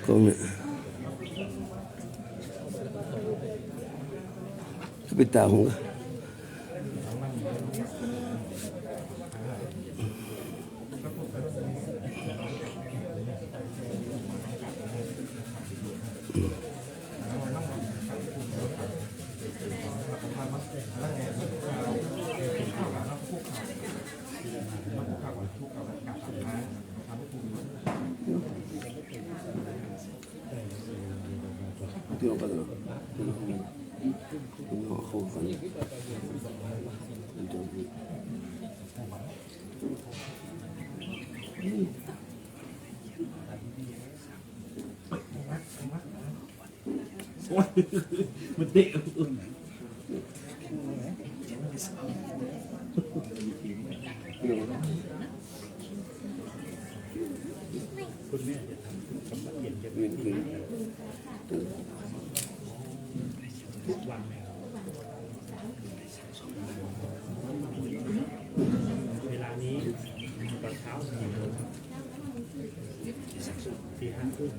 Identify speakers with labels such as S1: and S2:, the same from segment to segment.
S1: กล้องเนี่ยก็เป็นตาของที่เราไปแล้วเขาฟัน
S2: มันเด็กคุณแม่จะทำกำลังเย็นจะเป็นทุกวันเวลานี้ตอนเช้า4 โมงตี 5 ครึ่ง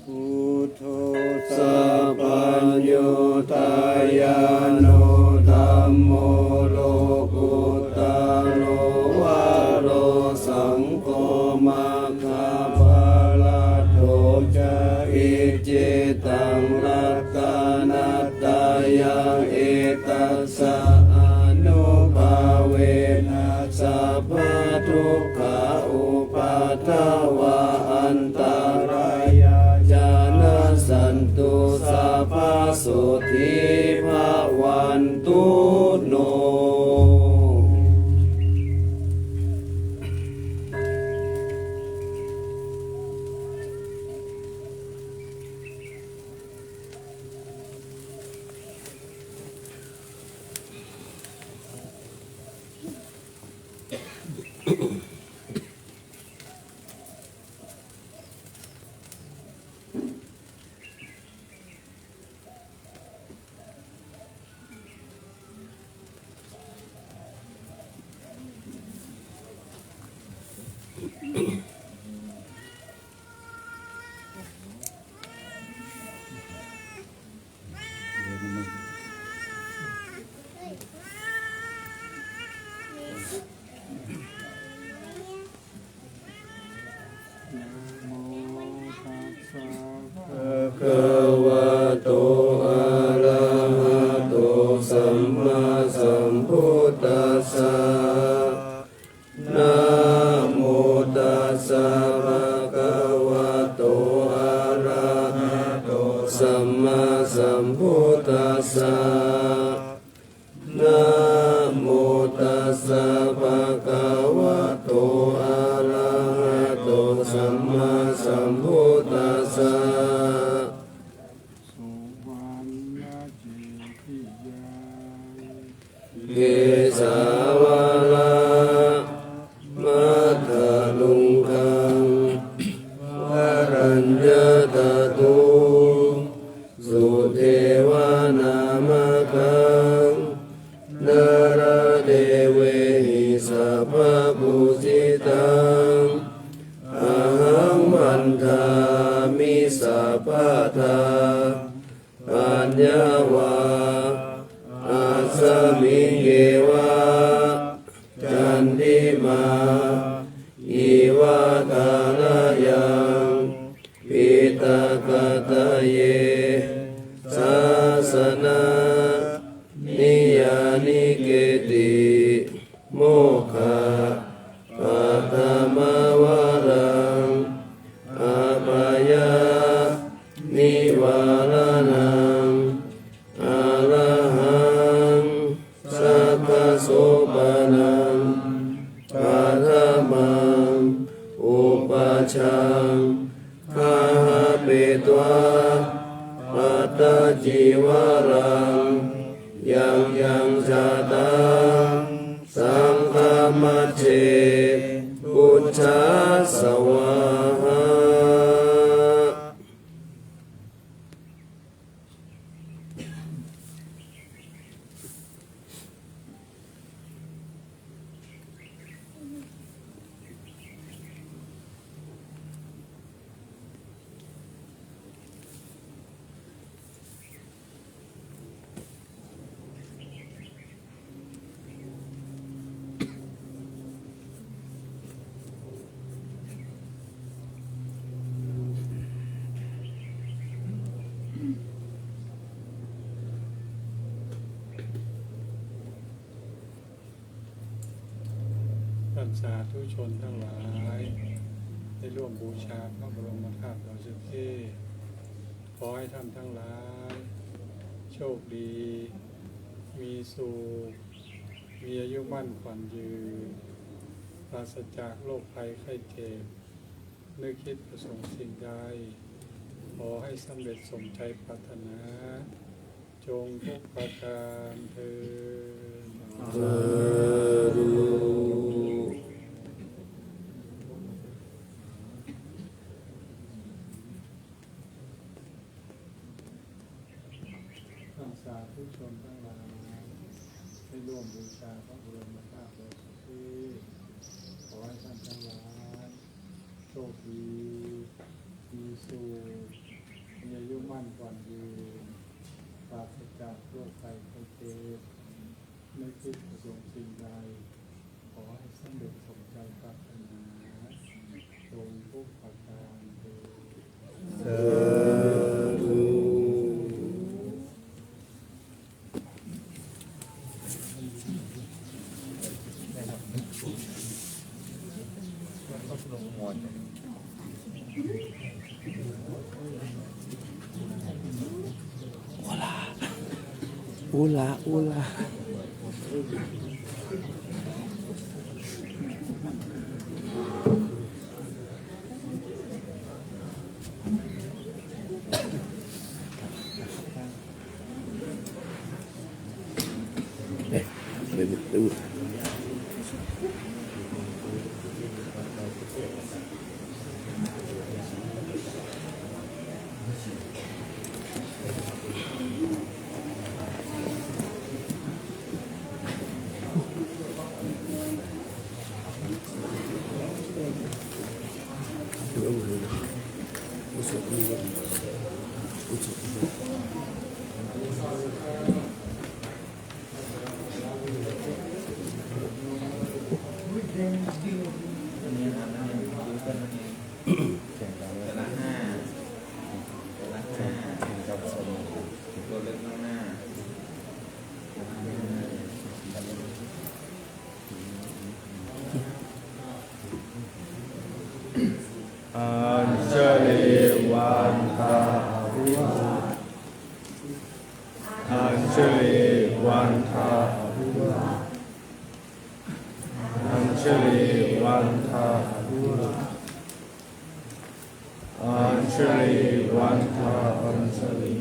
S1: พุทโธสัพพัญโยตายาโนธัมโมโลกุตตะโลวะโรสังโฆมัคคะปะละโตจะอิจิตังรัตตานัตตายังเอตัสสะอนุภาเวนะสัพพะทุกขาอุปัฏฐวะอันตรายาจานะสันตุสัพพะสุทิภาวันตุโนภะคะวะโตอะระหะโตสัมมาสัมพุทธัสสะนะโมตัสสะภะคะวะโตอะระหะโตสัมมาสัมพุทธัสสะนะโมตัสสะภะคะวะโตอะระหะโตสัมมาสัมพุทธัสสะเกสาวาลามัทธลุงคังวรัญญาตตุสุเทวานามคังนรเดเวหิสัพพปุจิตังอะหังมันทามิสัพพทาปัญญาวาอาสมิงเกวะจันติมาอิวะตาลายังปิตากตะเยสาสนานิยานิเกติโมฆะปัตมวารังอาภยานิวาลานังอะระหังสัพพะโสปนังปัฏฐมังอุปัชฌังคาหะเปตวะปัตตจิวรังยังยังชาตังสังฆมัจเจพุทธัสสวะหะ
S3: ท่านสาธุชนทั้งหลายได้ร่วมบูชาพระบรมธาตุดอยสุเทพขอให้ท่านทั้งหลายโชคดีมีสุขมีอายุมั่นขวัญยืนปราศจากโรคภัยไข้เจ็บนึกคิดประสงค์สิ่งใดขอให้สำเร็จสมใจปรารถนาจงทุกประการเถิด
S1: สาธุ
S3: ท่านสาธุชนทั้งหลายได้ร่วมบูชาพระบรมธาตุดอยสุเทพขอให้ท่านทั้งหลายโชคดีมีสุขมีอายุมั่นขวัญยืนปราศจากโรคภัยไข้เจ็บไม่คิดประสงค์สิ่งใดขอให้สำเร็จสมใจปรารถนาจงทุกประการเถิด
S1: สาธุ
S4: อูลาอูลาดู
S5: อัญเชลีวันทาวิวาอัญเชลีวันทาวิวาอัญเชลีวันทาวิวาอัญเชลีวันทาอัญเชลี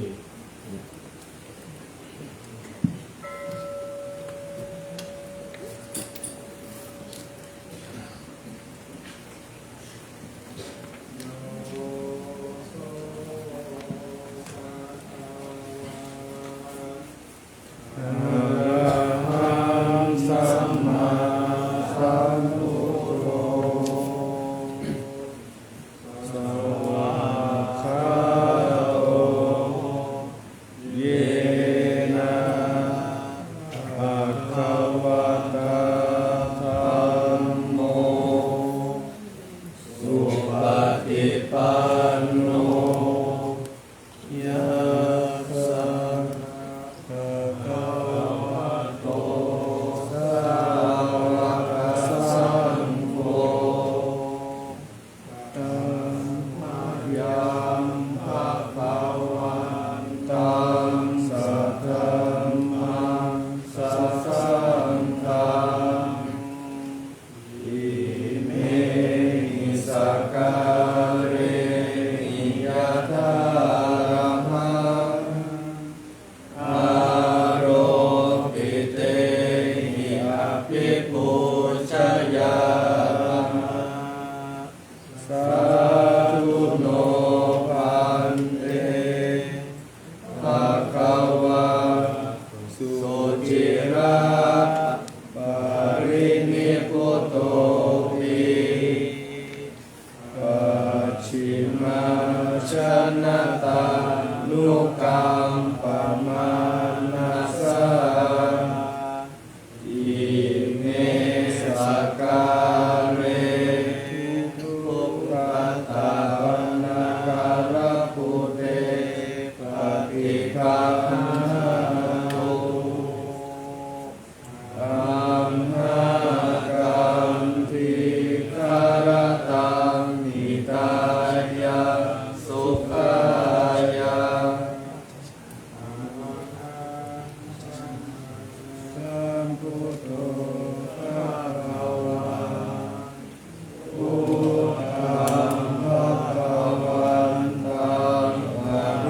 S5: ป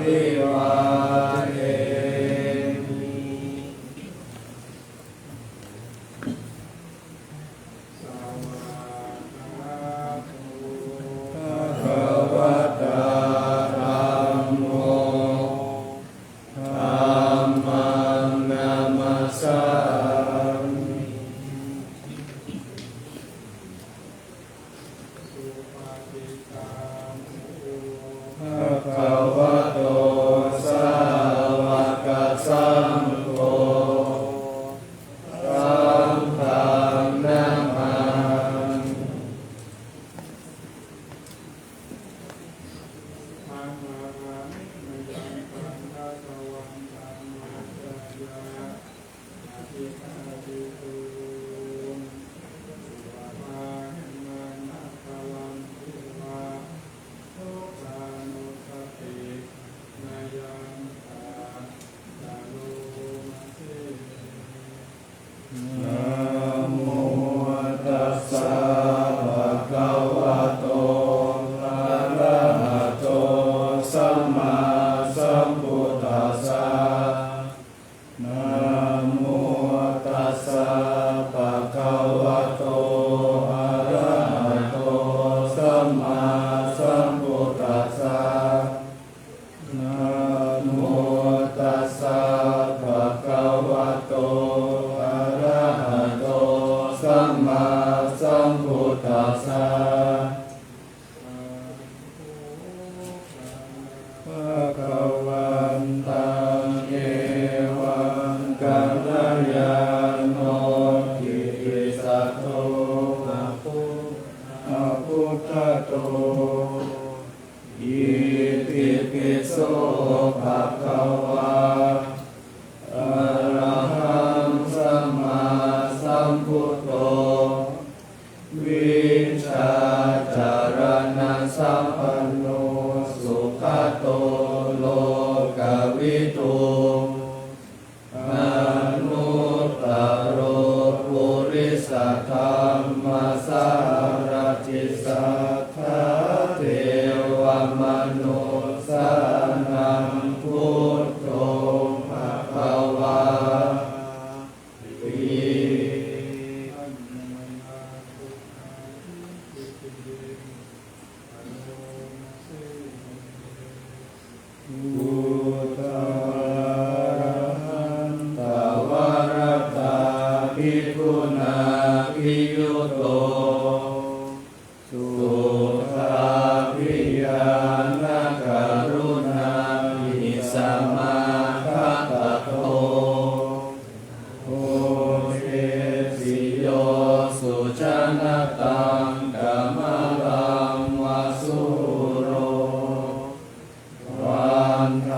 S5: ภิวาเทมิสวากขาโตภะคะวะตาธัมโมธัมมังนามัสสามิสุปฏิปันโนภะคะวะโตสาวกสังโฆสังฆังนามามิ อาหารังมยังปันทะตวันตัมมัจจยะอาทิตาทิตุงสุวามาหิมานะภวังทิวาทุกขานุสตินายังตาตาโลมาเสนะโมตัสสะภะคะวะโตอะระหะโตสัมมาสัมพุทธัสสะนะโมตัสสะภะคะวะโตอะระหะโตสัมมาสัมพุทธัสสะนะโมตัสสะภะคะวะโตอะระหะโตสัมมาสัมพุทธัสสะภะคะวันตังเอวังกัลยาโนทิสัตโตอะพุทธโตอิติปิโสภะคะวะอะระหังสัมมาสัมพุทโธวิชาจารณะสัมปันโนสุขโตโลกวิทูอนุตตโรปุริสธรรมสารติสัทธาเทวมนุสานังพุทโธภะคะวาติพุทธะหันตวรตาภิกขุนาภิยุตโตสุทาภิญาณกรุณาภิสัมมาคัตโตโอเทสิโยสุจนตังกัมมลังวสุโรวันท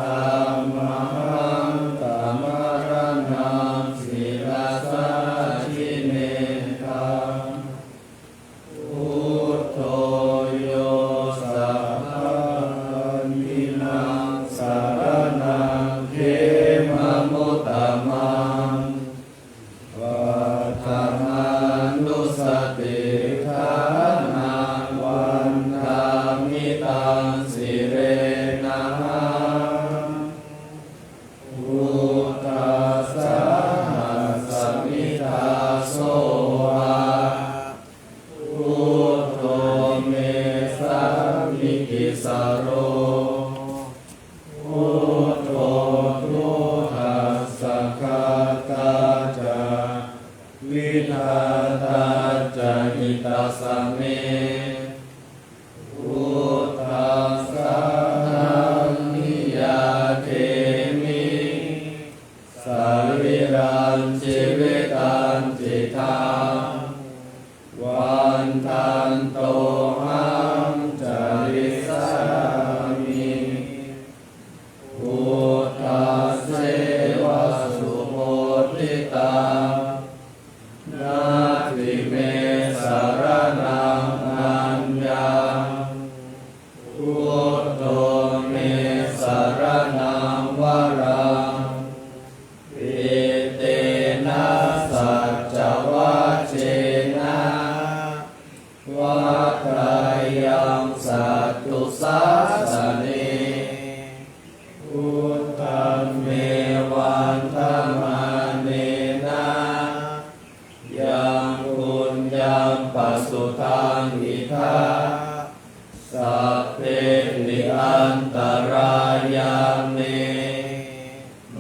S5: ยามิ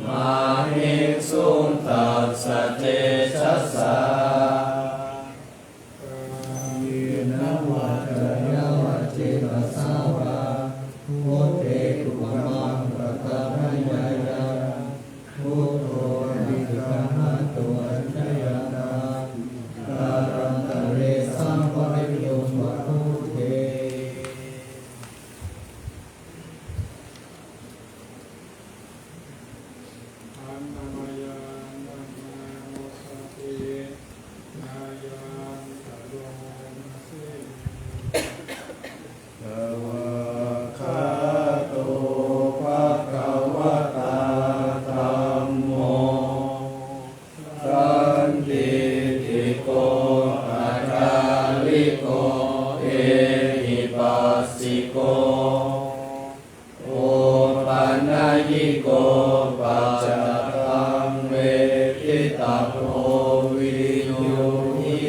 S5: มาหิสุงตัสสะเตชัสสะ
S1: ยินะวัจยาวัจเจตัสสาวะโมเตตุมังปะตะพยายาพุทโธวิกาหะตัวชยนาการันตะเรสัมปริโยมะพุเท
S3: อันนามายานัมมาโมสตินายังตะโลมสิ
S5: ภวะคาโตภะคะวะตาธัมโมสันติติโกอาจาริโกเอหิปัสสิโกโอปัญญิโกปัจจตังเวทิตาโพวิโยหิ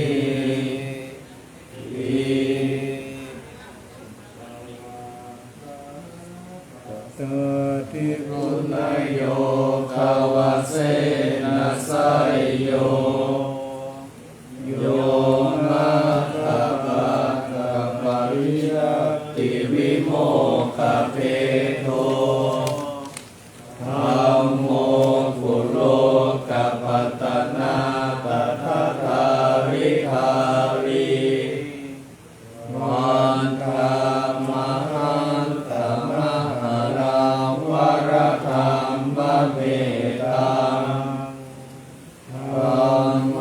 S1: ตติปุณ
S5: นายโยคาวาเสนะไสยโยโยมาคาปะกะปะริยติวิโมคขเพโทธัมโมกุโลกัปปัตตนาปัฏฐทาริคาริมันธามหันตมหาลาวรธรรมเมตังธัมโม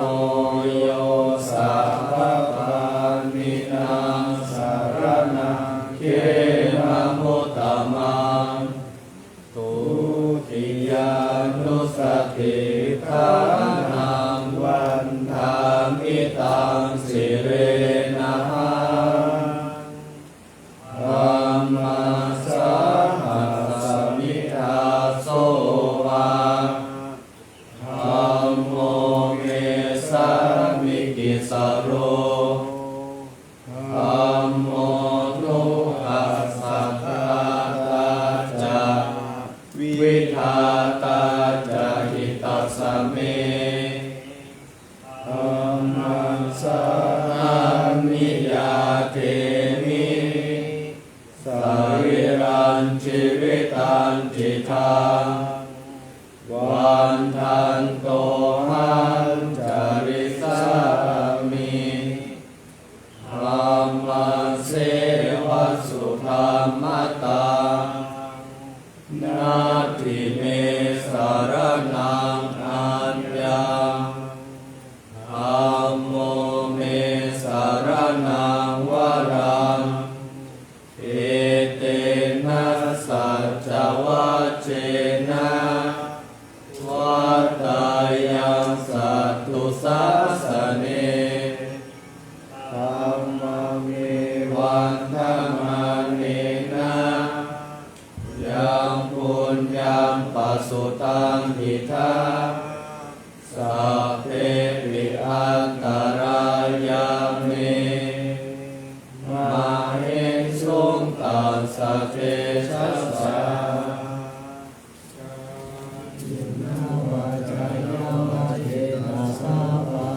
S5: โยสัพพปานินังสารนังเขมะมุตตมังตุติยานุสติภานังวันธามิตังสิเรนะหังธัมมาสาหัสมิทาโสวาธัมโมเมสามิกิสโรธัมโมนุปัสสะตาจาวิทาตาจาหิตัสสะเมธัมมังสามิยาเทมิสาริรันชีวิตันติทังวันทันโตหันจาริสามิธัมมังเสวะสุธรรมตังนาทิเมสารนังอัญญังธัมโมเมสารนังวรังเอเตนะสัจจวัจเจนะวัตตายังสัตตุสัสสะเนธัมมังเมวันธรรมเนนะยังปุญญังปัสสุตังหิทาสัพเพวิอันตรายาเมมาเหสุงตัสสะเตชัสสะ
S1: วาจายาวาเจตัสสาวะ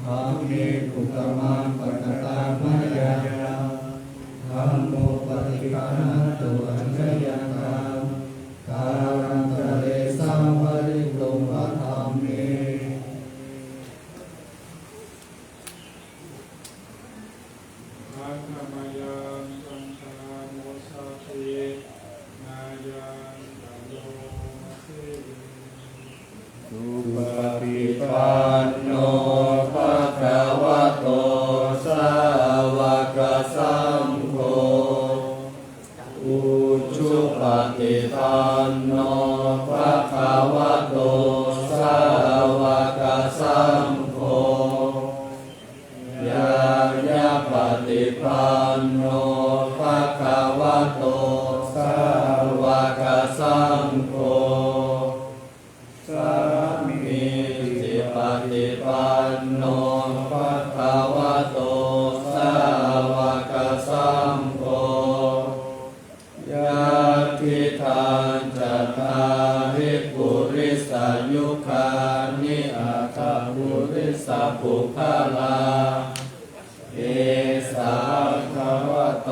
S1: ธัมเมกุตมังปัตตามายาธัมโมปฏิภาณตุอัญชยันตังการันตะเรสัมภริโตมะธัมเม
S3: อันนามายาสังฆาโมสตินายังตะโลมสิ
S5: สุปฏิปันโนภะคะวะโตสาวกสังโฆอุชุปฏิปันโนภะคะวะโตสาวกสังโฆยายาปฏิปันโนภะคะวะโตสาวกสังโฆสามีจิปฏิปันโนภะคะวะโตสาวกสังโฆญาติ ทังจัตตาริปุริสายุคานิอัตถปุริสาปุคลาเอสาภควโต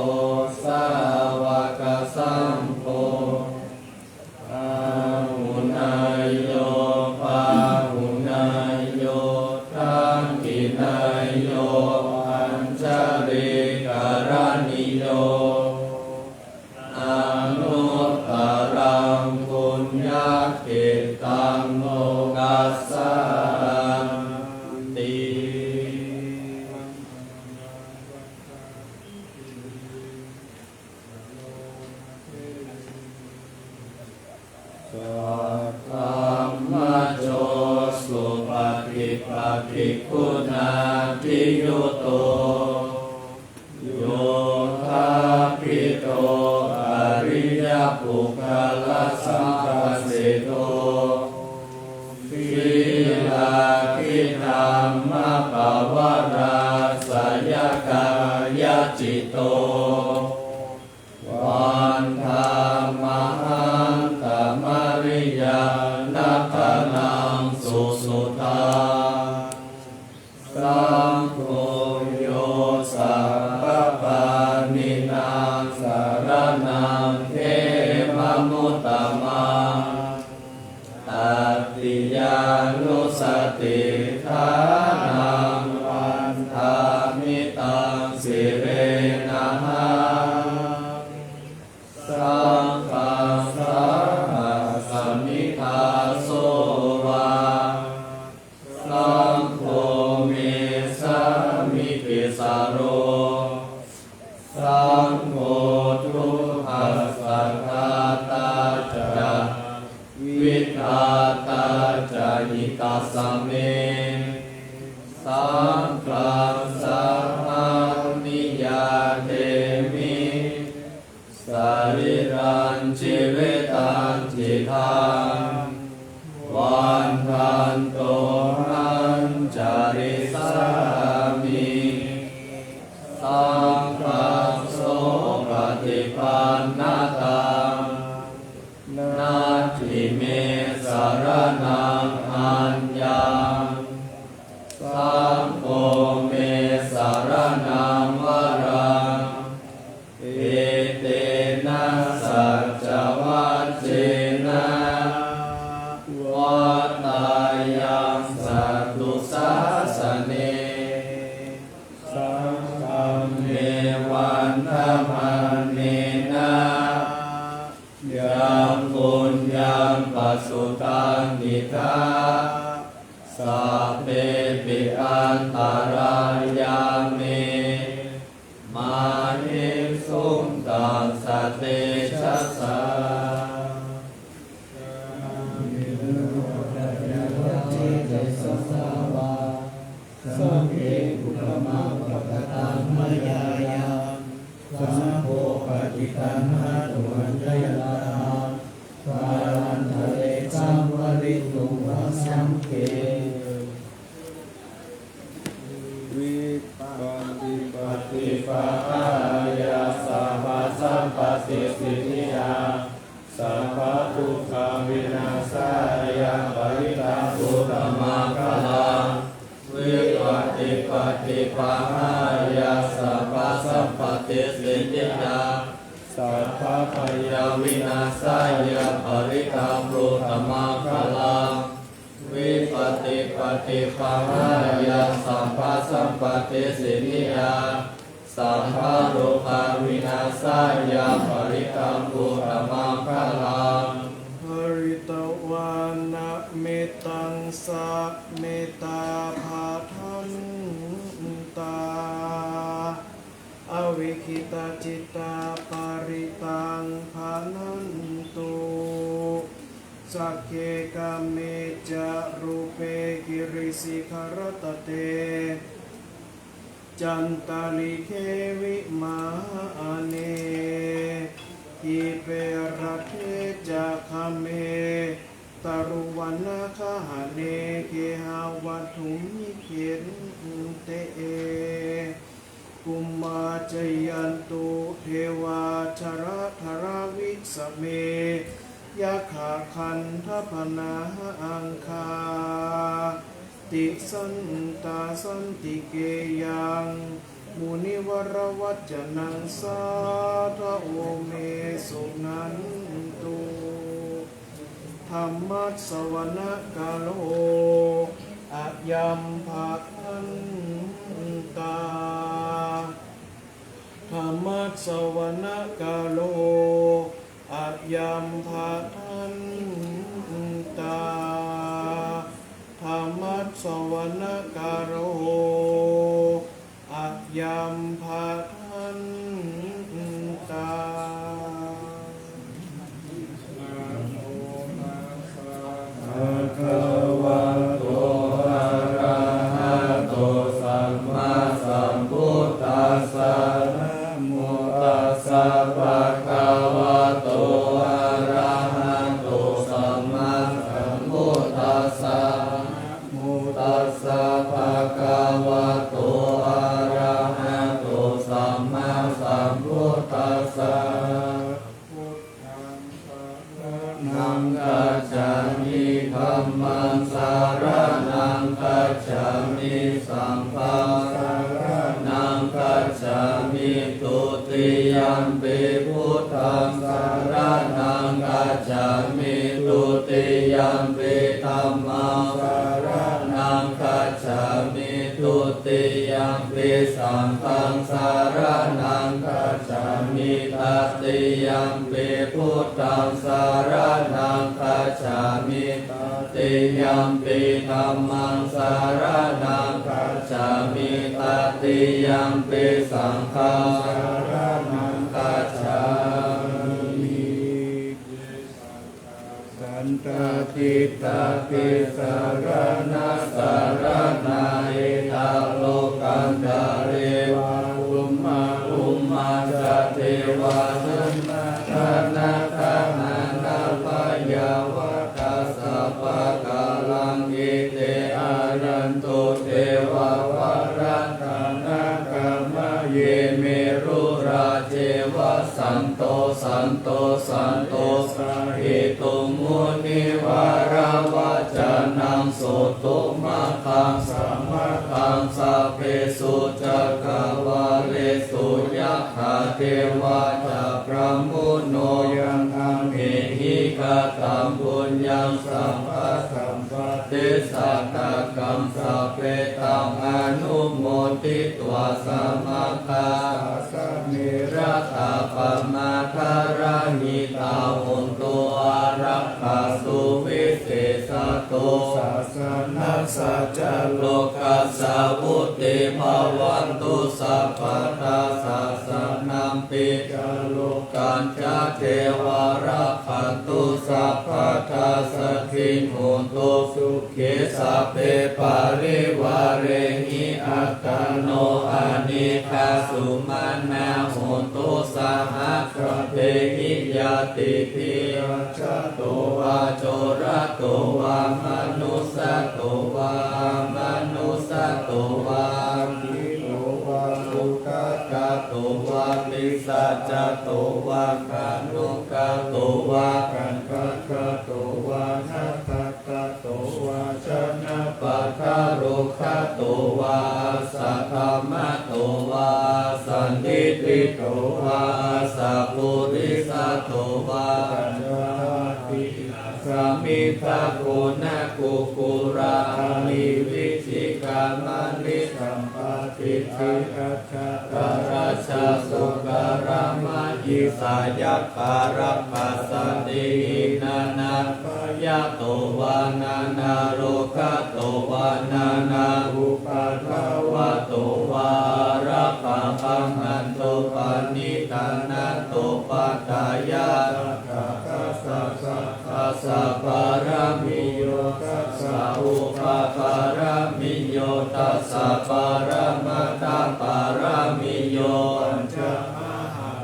S5: สาวกสังโฆอาหุนายโยภาหุนายโยทังกินายโยอัญชลิการณิโยอนุตตรังปุญญกิตังโลกัสสะติ สัพพมโจสุปฏิปันติคุณาภิยุโตโยธาภิโตอริยปุคคลสังฆสิโตวิลาคิธรรมปวาราสยกายจิตโตวันธรรมหันตมริยานัตนังสุสุตาสังโฆโยสัพพปานินางสารนังเทมมุตตมังตัตติยานุสติฐานังวันธามิตังสิเรนะหะสังฆังสาสมิทาโสวาสังโฆเมสามิปิสารโรสังโฆทุหัสสะคาตาจะวิทาตาจะหิตาสเมสังฆังสานิยาเทมิสาริรันจิเวตันจิทังวันทันโตหันจาริสามิสังฆังโสปฏิปันนาตังนาทิเมสารนังอัญญังสังโฆเมสารนังวรังเอเตนะสัจจวัจเจนะวัตตายังสัตตุสาสเนสังฆัมเมวันธมันเนนะยังปุญญังปัสสุตังนิทาสัพเพปิอันตรายาเมมานิสุงตังสัตเตชัสสะสังเฆอุปมาปะกตังมยายาสังโฆปฏิตังหาตุอัญญยตาปารันทะเลสัมวริตุวสังเฆวิปันติปฏิปหายาสัพพสัมปติสิทธิยาสัพพทุกขวินาศายาปริตังสุตมังคลังวิปัสสิปฏิปหายาสัพพสัมปติสิทธิยาสัพพพยาวินาศายาปริตังสุตมังคลังวิปัสสิปฏิปหายาสัพพสัมปติสิทธิยาสัพพะโลกาวินาศายาปริตังปุตตมังคลังภริตวานะเมตังสะเมตาภาทันตาอวิคิตาจิตตาปริตังภานันตุสักเคกะเมจะรูเปกิริสิขารตเตจันตาลิเควิมาเนอิเประเทจะคเมตรุวันนาคหาเนเคหาวัตถุมิเขนเตเอ กุมมาจยันตุเทวาชระธรวิสเมยะขาคันทพนาอังคาติสันตาสันติเกยังมุนิวรวัจจนังสาธโอเมสุนันตุธรรมัสสวนกาโลอะยัมภะคันตาธรรมัสสวนกาโลอะยัมภะคันตาธรรมัสสวนกาโลอะยัมภะคันตาภะคะวะโตอะระหะโตสัมมาสัมพุทธัสสะนะโมตัสสะภะคะวะโตอะระหะโตสัมมาสัมพุทธัสสะนะโมตัสสะภะคะวะโตอะระหะโตสัมมาสัมพุทธัสสะนังกัจฉามิธัมมังสารนังกัจฉามิสังฆังสารนังกัจฉามิตุติยัมปิพุทธังสารนังกัจฉามิตุติยัมปิธัมมังสารนังกัจฉามิตุติยัมปิสังฆังสารนังกัจฉามิตติยัมปิพุทธังสารนังกัจฉามิตติยัมปิธัมมังสารนังกัจฉามิตติยัมปิสังฆังสารนังกัจฉามิสันตติตาปิสารนัสสารนาอิตาโลกันตาเรวะอุมมาจเทวานันทนาคานานาปยาวะตัสสะปะกาลังอิเตอารันตุเทวาวารันตนาคามะเยเมรุราเจวะสันโตสันโตสันโตสาหิตุมุนิวาราวะจานังโสตุมะคังสัมมะคังสัพเพสุจักขวาเลสุยัคขาเทวาจะพระมุโนยังอังเอหิกาตัมปุญญังสัมปะสัมปะเตสัตตะกัมสัพเพตังอนุโมทิตวาสัมมาคาสัมมิรัตตาปมาคาราหิตาหุนโตอารักขาสุวิเศษโตสัสนัสสัจโลกัสสะวุติภวันตุสัพพทาสัสนัมปิจโลกันจเทวารักขันตุสัพพทาสัทธิโหนตุสุขิสัพเพปาริวาเรหิอัตตโนอานิคาสุมาณาโหนตุสหกเทหิยติภิชโตวาโจระโตวามนุสโตวามนุสโตวาทิโตวาสุขกะโตวาปิสัจจโตวาคานุกะโตวากันคะคะโตวานัตตะโตวาชนะปัคคารุคะโตวาสัทธรรมะโตวาสันติติโตวาสัพพุริสโตวาปัญญาติสามิทาโกนะกุกุรานิวิจิกามานิสัมปติทิอัจฉราชาสุการามายิสายัคารัปปัสสตินานาปยะโตวานานาโรคะโตวานานาอุปัฏฐาวะโตวาระปะปังอันโตปานิตานาโตปัตตายะตัสสะตัสสะปารามิโยตัสสะอุปปารามิโยตัสสะปารามัตถปารามิโยปัญจ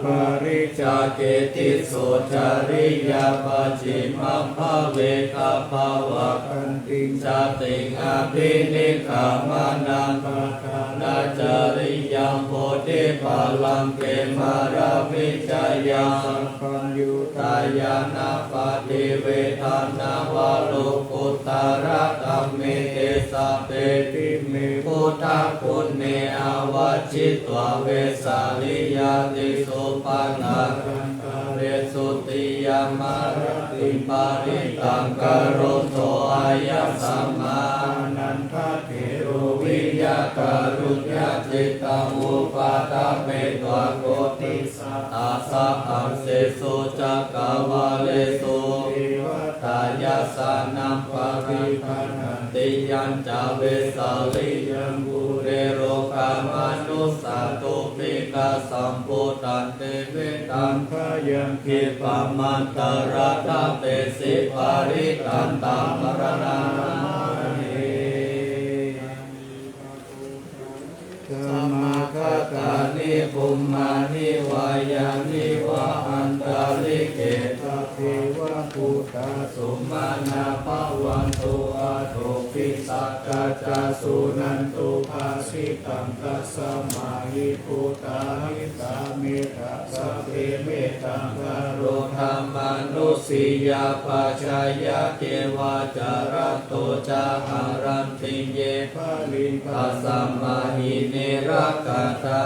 S5: ปาริจเก ติโสจาริยาปจิมัมภเวคาภาวะคันติจติงอภินิขามานังปะทานาจาริยังโพธิปัลลังเกมาราวิจายังสังฆยุตายานาปฏิเวทานาวาโลกุตาระธัมเมเตสะเปติเมพุทธคุณเนอวชิตวเวสาลิยาติสุปันนาเรสุติยามารติปาริตังกโรโตอายัสสัมมานันทเถโรวิยาการุญญาจิตตังอุปาทเปตวโกติสัตตาสัพพังเสสุจักกวาเลสุตายาสานัมปะริปันติยัญจเวสาลิยังบุเรโรกามนุสาตุปิกาสัมพุตันเตเวตังพยังคิปามันตระตาเปสิปาริตันตัมปรณาธรรมคตานิภุมมานิวายานิวะอันตาลิเกตเทวะภูตาสุมาณาภวันตุอาโทปิสักกาจาสุนันตุภาสิตังกัสสมาหิภูตาหิตาเมตะสัพเพเมตังกโรธรรมานุสิยาปัจจายะเทวาจารัตโตจาหารันติเยภาลิปัสสัมมาหิเนรักขาตา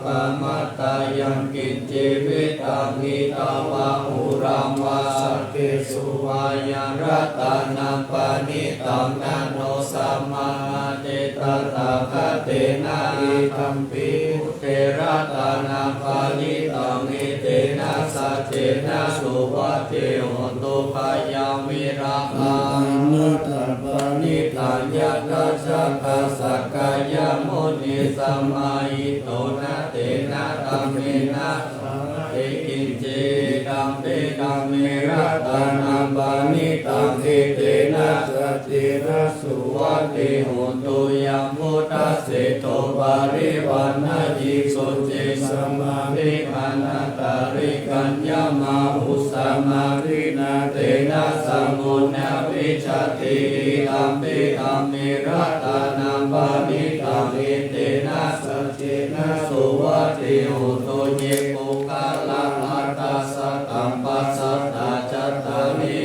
S5: ปะมัตตายังกินจิวิตังหิตาวะอุรังวาสักเกสุวายังรัตานังปานิตังนาโนสัมมาเจตตาคเตนะอิตัมปิอุเทรัตานังปานิตังอิเตนะสัจเจนะสุวัตเตโหตุภายังวิราคังนิตังปานิตังยัตถะสักขะสักกายมุนิสัมมาอิโตนะเตนะธัมเมนะเอกินเจตัมเปตัมเมรัตานังปานิตังอิเตนะสัจเจนะสุวัตเตโหตุยัมพุทธะเสโตปาริวันนะยิสุเจสัมมาริอานาตาริกัญญามาอุสามารินาเตนะสัมมุนาวิชติตัมเปตัมเมรัตานังปานิตังอิเตนะสัจเจนะสุวัตเตโหตุเยปุคาลาอัตตาสัตตัมปัสสัตตาจัตตานิ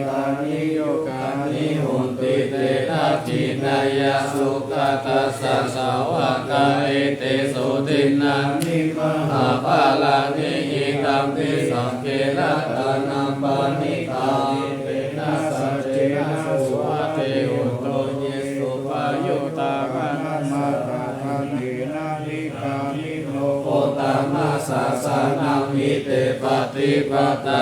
S5: ตานิโยกานิโหติเตนะจินายาสุขตัสสะสาวกาเอเตสุตินันนิมหาภาลานิอิตัมปิสังเกรัตานังปานิตังอิเตนะสัจเจนะสุวัตเตโหตุเยสุปายุตามามาราคันตินานิกานิโนโพตามาสาสานังมิเตปฏิปตา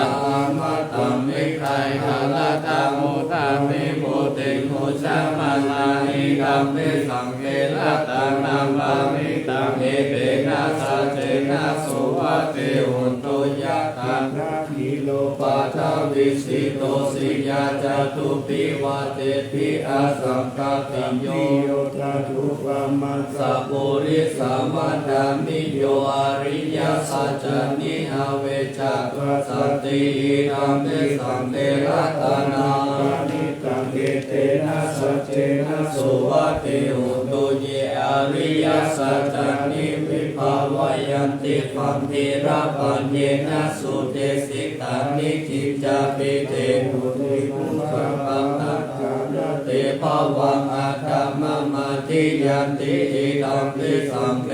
S5: มัตตัมมิไคหาลตังมุตามิโมเตโมชามานานิกัมปิสังเกรัตานังปานิตังเอเตนะสัจเจนะสุวัตเตโหตุยะตังนิโลปัทวิสิโตสิยาจตุปิวัตเตปิอาสังคติโยตตุปมัสสะปุริสามัตถามิโยอริยสัจจนิหาเวจักสติธัมเมสังเตรัตนานิตังเอเตนะสัจเจนะสุวัตเตโหตุเยอริยสัจจนิวิภาวยันติปัมพิราปัญเยนะสุเตสิตานิจิจาปิเตหุติภุสัมปังนัตถาเตภวังอัตถมะมาทิยันติอิตัมปิสังเก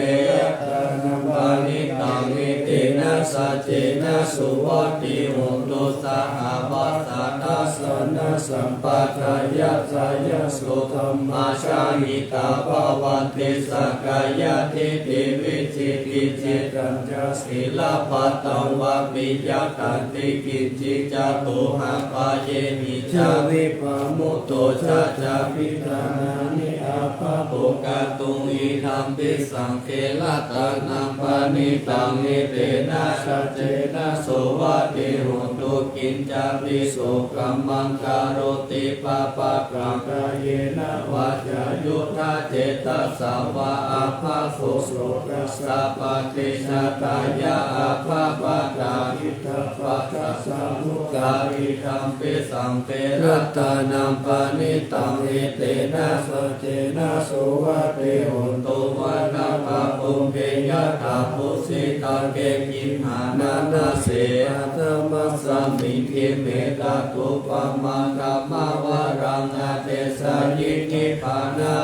S5: ตานังปานิตังอิเตนะสัจเจนะสุวัตติโหตุสหวัสสะทัสสะนะสัมปัฏฐายะสายะสุธัมมาชาหิตาภวันติสักกายทิฏฐิวิจิกิจจิตัญจะศีลปัตตังวะปิยกันติกิจจิจตุหังปะเยหิจาวิปะมุตโตชะจาปิตานานิ อาภาปุกาตุงอิธัมปิสังเขละตานังปานิตังนิเตนะสัจเจนะโสวัติโหตุกินจาริโสกัมมังคารติปะปะกะกะเยนะวัจายุทธาเจตสาวะอาภาโสโสกัสสะปะติชาตายะอาภาปะกาอิทัปปะทัสสะมุกาอิธัมปิสังเขละตานังปานิตังนิเตนะสัจเจนะโสวัติโหตุวัฏฏะปุมเพยตาปุสิตาเกกิมหานานาเสธรรมสัมมิเทเมตาตุปมังกัมมาวารังอาเตสายินิพานา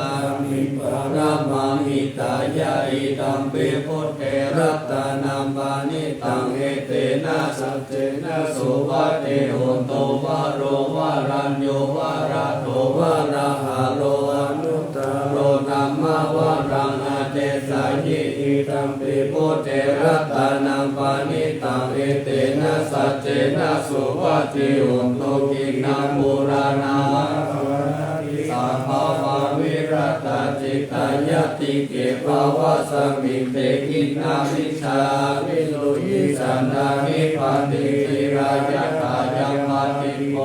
S5: มิปารามาหิตายะอิตัมปิพุทเทรัตตานัมปานิตังเอเตนะสัจเจนะโสวัติโหตุวะโรวะรัญโยวะระโตวะระหะโลอนุตตโรธัมมาวารังอาเตสายิอิตัมปิพุทเทรัตตานัมปานิตังเอเตนะสัจเจนะโสวัติโหตุกินังปุรานาสัพพวาวิรัตจิตายติเกภวะสมิเตกินาวิชาวิลุยิสันดามิปันติรายะทายามาติโก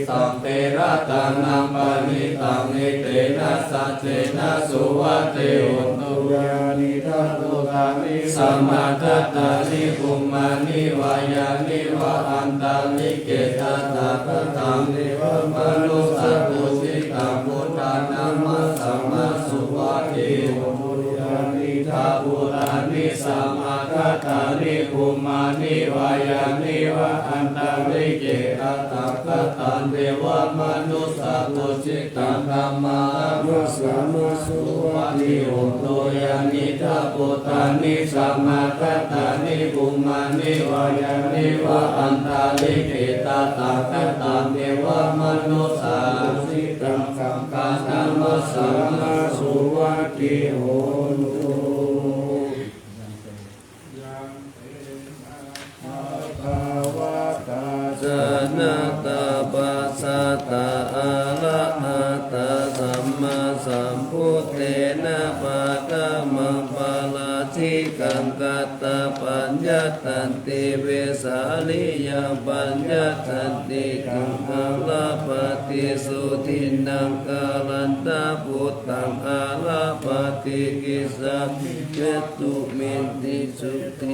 S5: สัมเประตานังปานิตังเอเตนะสัจเจนะสุวัติโหตุยานิทัตตุตานิสัมมาทัตตานิภูมานิวายานิวะอันตาลิเกตัตตะตังเนวะมนุสัตตุสิตังพุทธานัมมะสัมมาสุวัติโหตุยานิทัตตุตานิสัมมาทัตตานิภูมานิวายานิวะอันตาลิเกตัตตะตังเนวะมนุสัตตุสิตังธัมมาสัมมาสุวัติโหตุยานิทัตตุตานิสัมมาทัตตานิภูมานิวายานิวะอันตาลิเกตัตตะตังเนวะมนุสัตตุสิตังธัมมาสัมมาสุวัติโหตุสนาตาปัสสะตาอะระหะตาสัมมาสัมพุทเทนะปะกะมังปะลาธิกังกัตตะปัญญตันติเวสาลิยังปัญญตันติกังหังลาปฏิสุทินังกาลันตาพุทธังอาลาปฏิกิสัมเจตุมินติสุติ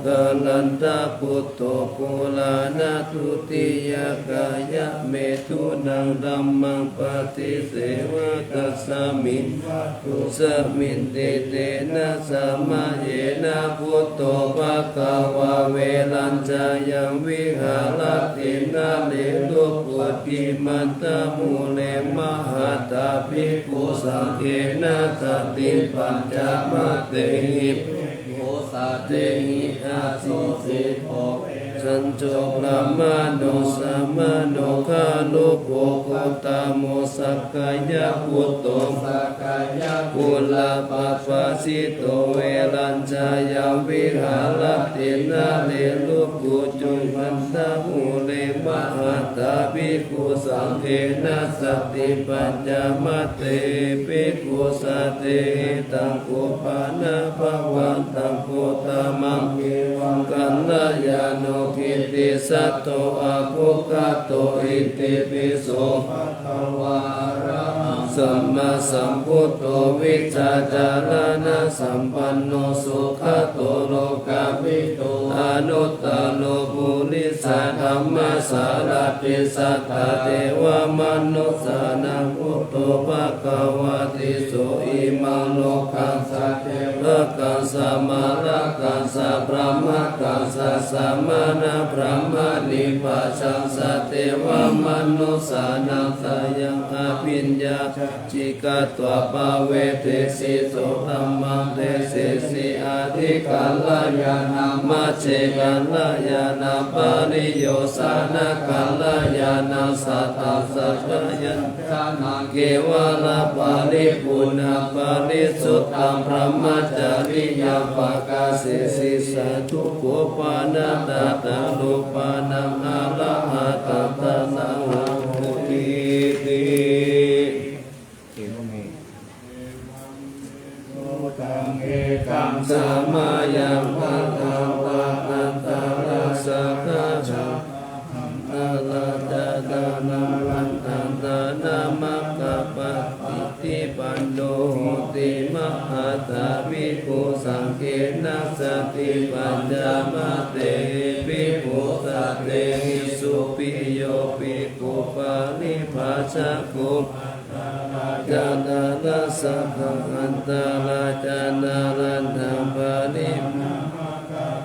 S5: กาลันตาพุทโธปุลานาทุติยกายะเมตุนังธัมมังปฏิเสวะกัสสมิงตุสมินติเตนะสัมมาเยนะพุทโธภะคะวะเวลัญจายังวิหารตินะเลตุปุติมันตะมูเลมหาตาภิกขุสังเฆนะตติปัญจมัตเตหิโหสะเตหิอาสิสิโภสัญโจปะมาโนสัมมาโนคาลุโภคุตาโมสักกายะพุตโตสักกายะกุลาปะปะสิโตเวรัญจายังวิหารตินะเลลุกุจุมันตะมูเลมหาตาภิกขุสังเฆนะสติปัญญามัตเตภิกขุสัตเตตังโกปานะภวันตังโกตมังเกวังกัลยาโนกิติสัตโตอะภุคโตอิติปิโสภะคะวะอะระหังสัมมาสัมพุทโธวิชชาจารณะสัมปันโนสุขโตโลกาภิโตอนุตตโลปุริสธัมมาสารติสัทธาเทวมนุสสานังพุทโธภะคะวะติโสอิมังโลกัสสะเทวะกัสสะมาระกัสสะพระมะกัสสะสัมมานะพระมะนิพพาชังสะเทวมนุสสานังสายังอภิญญาจิกะตวะปะเวเทสิโสธัมมังเทสิสิอาทิกัลลายานามัจเจกัลลายานาปาริโยสานะกัลลายานาสัตตะสัจยันทานาเกวะละปาริปุณะปาริสุทธังพระมัจจาริยังปะกาเสสิสัตถุโกปานะตาตาโลปานังอาระหะตะตะนะโหติติ
S1: ปัญญามะเตปิปุตตะเตหิสุปิโยปิปุปานิปัสสะกุจานาลัสสะอันตราจานาลันธัมปานิ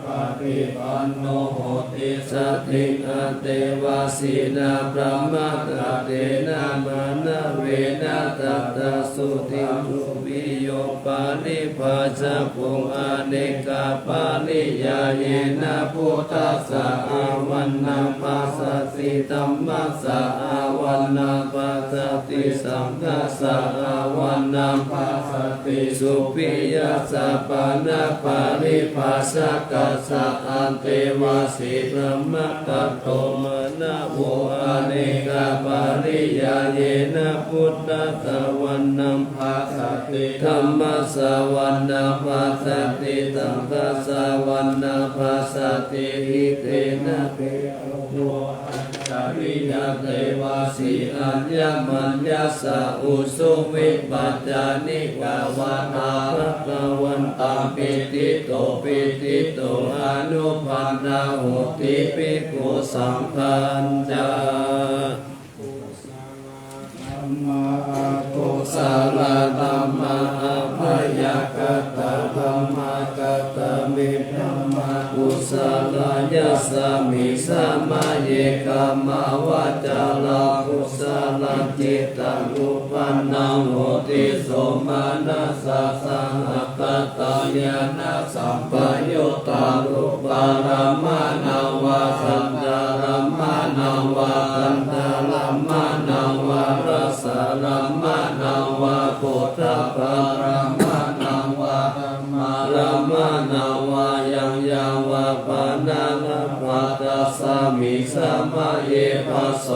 S1: ปฏิปันโนโหติสัตถิอาเตวาสีนาพระมัตเตนะมานะเวนะตัตตสุติสุปิโยปานิปัสสะปุอเนกาปานิยาเยนะพุทธัสสะอาวันนาปัสสติธัมมัสสะอาวันนาปัสสติสังฆัสสะอาวันนาปัสสติสุปิยัสสะปานะปาริปัสสะกัสสะอันเตวาสีพระมัตโตมนะโวอเนกาปาริยาเยนะพุทธัสสะวันนาปัสสติธัมมัสสะวันนาปัสสติสังฆัสสะวันนาปัสสติหิเตนะเปโภจาริยะเทวาสีอัญญมัญญาสะอุสุวิปัจจานิกาวาทาภะวันตังปิติโตปิติโตอนุปันนาโหติภิกขุสังฆัญจากุศลธัมมาภยกตาธัมมากตมิธัมมากุศลยัสสมิสัมมาเยกัมมาวาจาลากุศลจิตตังอุปันนังโหติโสมานัสสะสังฆตตายานะสัมปยุตตารุปารามานาวาสันดารามานาวาคันธารามานาวารสารามานาวาพุทธปารามานาวาธรรมารามานาวายังยาวาปานาลปัตตสามิสัมมาเยปัสโส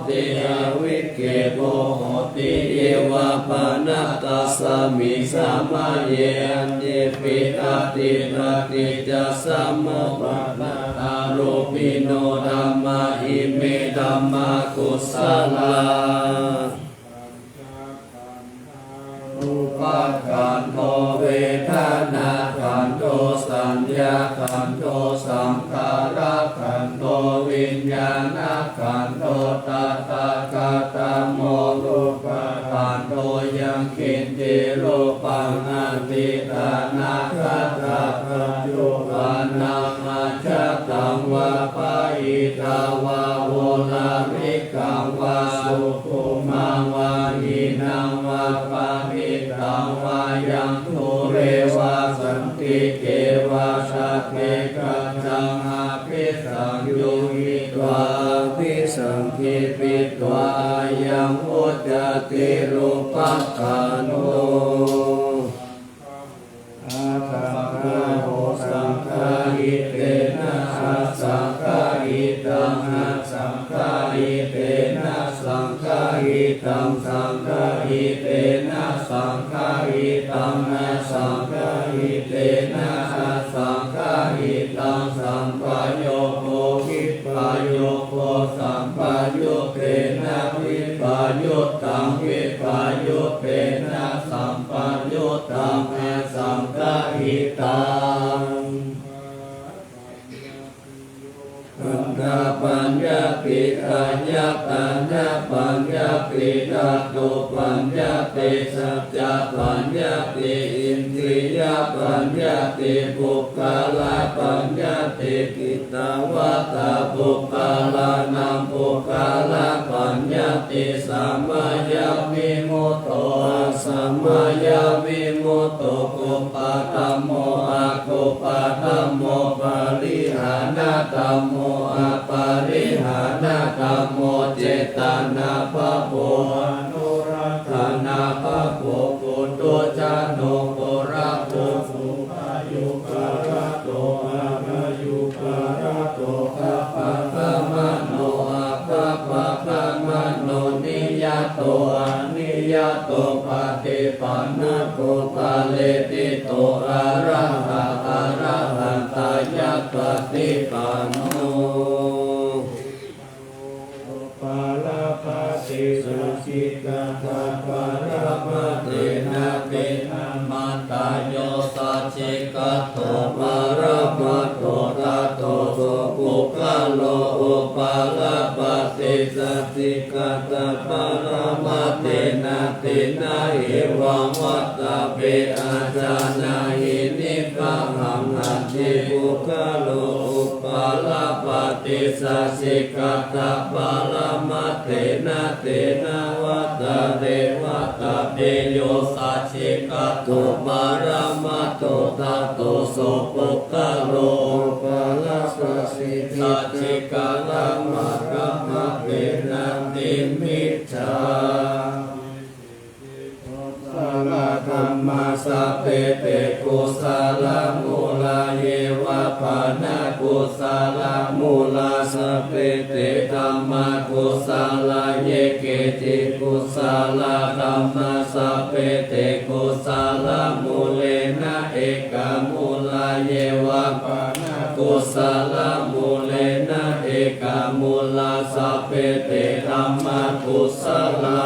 S1: ติอวิเกโกโหติเยวาปานาตัสสามิสัมมาเยอัญเยปิอติปฏิจัสสัมมาปัฏฐารูปิโนธัมมาอิเมธัมมากุศลารูปขันโธเวทนาขันโธสัญญาขันโธสังขารขันโธวิญญาณขันโธตัตตะกตโมรูปขันโธยังคินติรูปังอติตานาคัตตะปัจจุบันนังอาจตังวะปะอิตาวะโวลาริกังวะสุขุมังวะหินังวะปะมิตังวะยังทุเรวะสันติเกวะชะเกกัจจังอาภิสังยุหิตวะภิสังคิปิตวะยังอุจจติรูปัฏฐานโนอาคังคาโหสังฆาหิเตนะสังฆาหิตังสังฆาหิเตนะสังฆาหิตังสังฆาหิเตนะสังฆาหิตังสังฆาหิเตนะสังฆาหิตังสัมปโยโควิปโยโคสัมปโยเตนะวิปโยตังวิปโยเตนะสัมปโยตังสังฆาหิตังอันธปัญญาปิอัญญปัญญาปัญญาปิธาตุปัญญาปิสัจจปัญญาปิอินทรียปัญญาปิบุคคลาปัญญาปิกิตาวัตตาบุคคลานังบุคคลาปัญญาปิสัมมายามิมุตโตสัมมายามิมุตโตกุปะธัมโมอะกุปะธัมโมปาริหานะธัมโมอะปาริหานะธัมโมเจตนาภะโพอนุรักขานาภะโพปุตโตจาโนโกระโพสุภายุการะโตอะระยุการะโตอะปะปะมะโนอะปะปะปะมะโนนิยโตอะนิยโตปฏิปันนะโกตาเลติโตอะระหะอะระหันตายะปฏิปันโนปาลาภาติสุขิตาภาปารามะเตนะเตนะมัตตาโยสัจจิกัตโตปารามะ สัจจิกาตปรมัตเตนะเตนะเอวังวัตตาเปอาจานาหินิพพาหังหันติปุคโลอุปาลปฏิสัจจิกาตปรมัตเตนะเตนะวัตตาเรวัตตาเปโยสัจจิกาตุปารมัตโตทัตโตโสปุคโลอุปาลสัจจิกาลังมะระมะเตนะติมิจฉาสัลธรรมะสัพเพเตกุสาลมูลาเยวะปานะกุสาลมูลาสัพเพเตธัมมากุสาลเยเกติกุสาลธัมมาสัพเพเตกุสาลมูเลนะเอกามูลาเยวะปานะกุสาลมูเลนะเอกามูลาสัพเพเตธัมมากุสาลา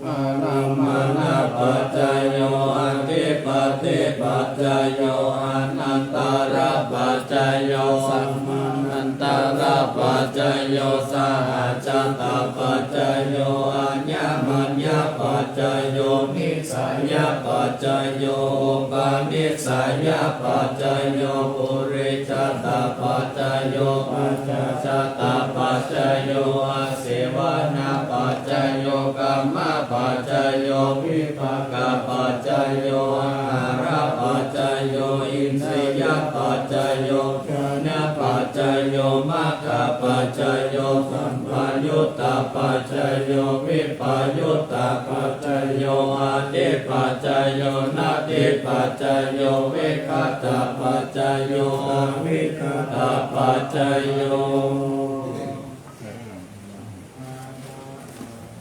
S1: อานามานาปัจจายโยอันติปัตติปัจจายโยอนันตาระปัจจายโยสัมมานันตาระปัจจายโยสหัจจตปัจจายโยอัญญมัญญปัจจายโยนิสัยญปัจจายโยอุปาณิสัยญปัจจายโยปุริจตปัจจายโยปัจจตปัจจายโยอาเสวนาปัจจายโยกัมมะปัจจายโยวิภักปัจจายโยอาหารปัจจายโยอินทรียปัจจายโยญาณปัจจายโยมัคคปัจจายโยสัมปยุตตปัจจายโยวิปยุตตปัจจายโยอาทิปัจจายโยนาทิปัจจายโยวิคัตตปัจจายโยอวิคัตตปัจจายโย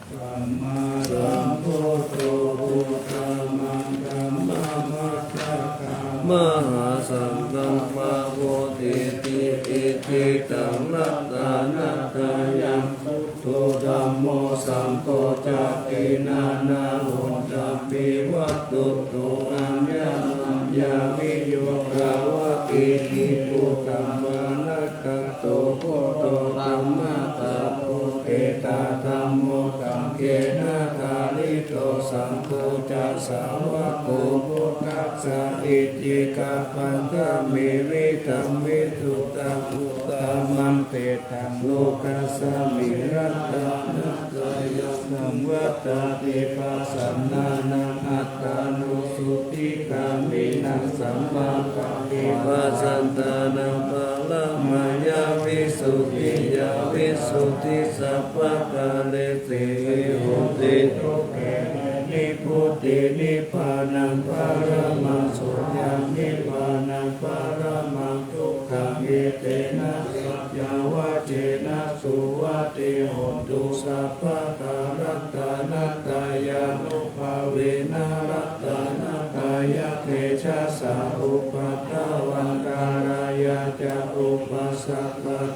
S1: สัมมาสัมพุทโธพุทธัมมังธัมมังมัจจคัมมหาสังฆังมาโพธิติอิทิตังนัตตานัตตายังพุทโธธัมโมสังโฆจักขินานาหุนตัมปิวัตตุโตอัญญามัญญาวิโยกาวะอิทิปุตัมมานักขโตโพโตธัมมาตาโพเอตาธัมโมตังเกนะคาลิโตสังโฆจัสสาวะโกพุทธัสสะอิติกาปันธมิริตัมมิทุตังอุตตมังเตตังโลกัสสมิรัตตานัตตายสัมวัตติปัสสนานังอัตตานุสุติกามินังสัมมากัปปิปัสสันตานังปะละมายาวิสุทธิยาวิสุทธิสัพพะกาเลสิโหติทุกเขนิพุตินิพพานังปรมังสุญญนิพพานังปรมังทุกขังเอเตนะสัจจาวะเจนะสุวัติโหตุสัพพะตารัตตานัตตายานุภาเวนะรัตตานัตตายะเทชะสาอุปัฏฐวันการายะจะอุปัสสะ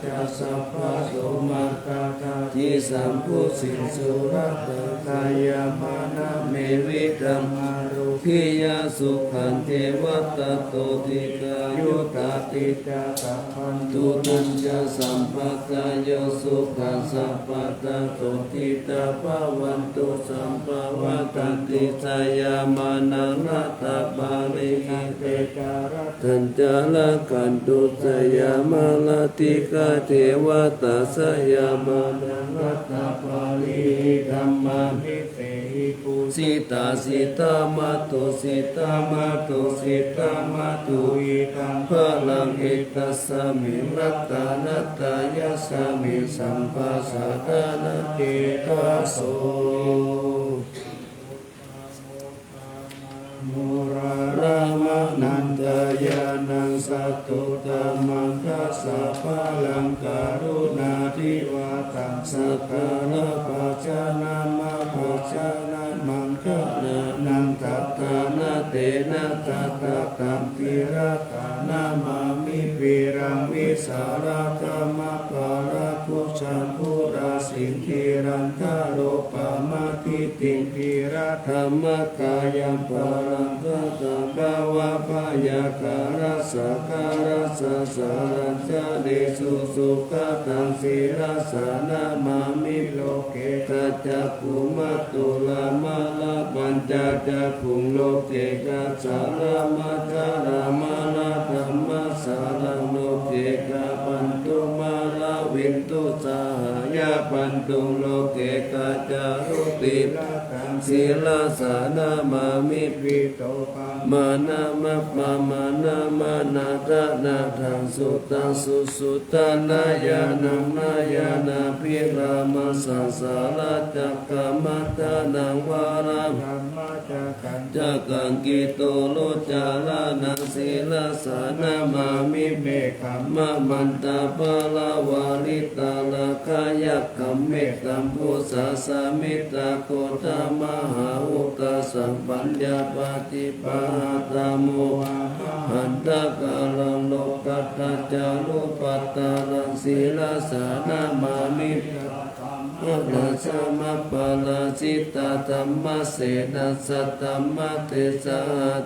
S1: จะสัพพะโสมัคคาทาทิสัมพุสิสุรัตตายามานะเมวิกัมมารุพิยาสุขันเทวัตโตติกายุตติจาตัพพันตุตัญญสัมปัตตโยสุขันสัพพะตโตติตาภวันตุสัมภวตันติสยามานังรัตตบาลิกิเตจารัตัญจละกันตุสยามาลติกาเทวตาสยามานังรัตตบาลิธัมมามิเตหิปุสิตาสิตามาตุสิตามาตุสิตามาตุอิตังพลังเอตัสสมิรัตตานัตตายะสมิสัมปัสสะตานะเตตัสโสมุราระมะนันตายานังสัตตุตมังคัสสะพลังการุณาธิวาตังสักการะปัจจานามาปัจจานามังคะนะนังตัตตานะเตนะตัตตะตัมปิระตานามามิปิรังวิสาระธรรมะปาระพุชังพุราสิ สิงคีรันทาโรปามาทิติงพีระธรรมกายังปารังกตาภาวะพยาการัสสะการัสสะสารัญจาเดสุสุขตังสีรัสสะนามามิโลเกกัจจภูมัตตุลามาลาปัญจจักขุงโลเกกัสสะรามาจารามาลาธรรมสารังโลเกกาปันตุมาลาวินตุสหายาปันตุโลเกกัจจารุติศีลาสานามามิปิโตปามานามัปปามานามานาตานาทังสุตังสุสุตานายานังนายานาภิรามาสังสาราจักกามัตตานังวารังจักกังกิโตโลจาลานังศีลาสานามามิเมขัมมะมันตาปะลาวาลิตาลาคายักขัมเมตัมพุสาสามิตาโคตามหาอุตสัมปัญญาปฏิปาตาโมหันตะกาลังโลกัตตาจารุปัตตาลังศีลาสานามามิอัลสมะปะลาสิตาธัมมะเสนัสสัตตัมมะเตสะ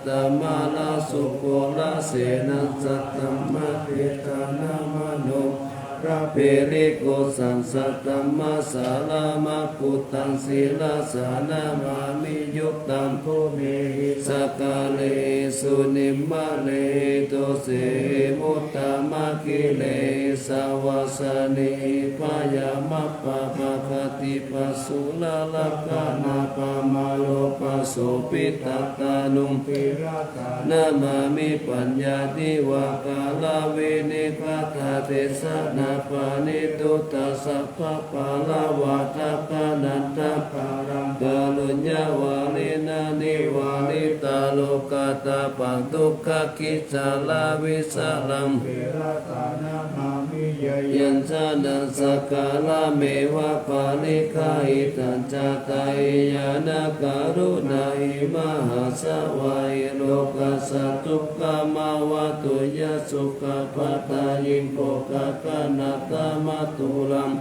S1: ตัมมะลาสุโกลาเสนัสสัตตัมมะเตตานามโนพระเพริโกสังสัตตัมมะสาลามะพุทธังศีลาสานามามิยุตตังโคเมหิสกาเลสุนิมะเลโตเสมุตตมะกิเลสาวาสนิพยามะปะปะคติปัสสุลาลกานาปะมาโลปัสโสปิตตตานุงปิราคานามามิปัญญาติวากาลเวเนคาตาเตสะนาปานิตุตัสสะปะปะลาวะตะปะนันตะปะรังกาลุญญาวาลินานิวาลิตาโลกาตาปังทุกขกิจาลาวิสาลังเประตานามามิยัญชนะสกาลาเมวะปาลิกาอิตัญจตายญาณการุณาอิมหาสวายโลกัสสะทุกขมาวะตุยะสุขปัตตายิงโภคกะนาตมัตตุลัง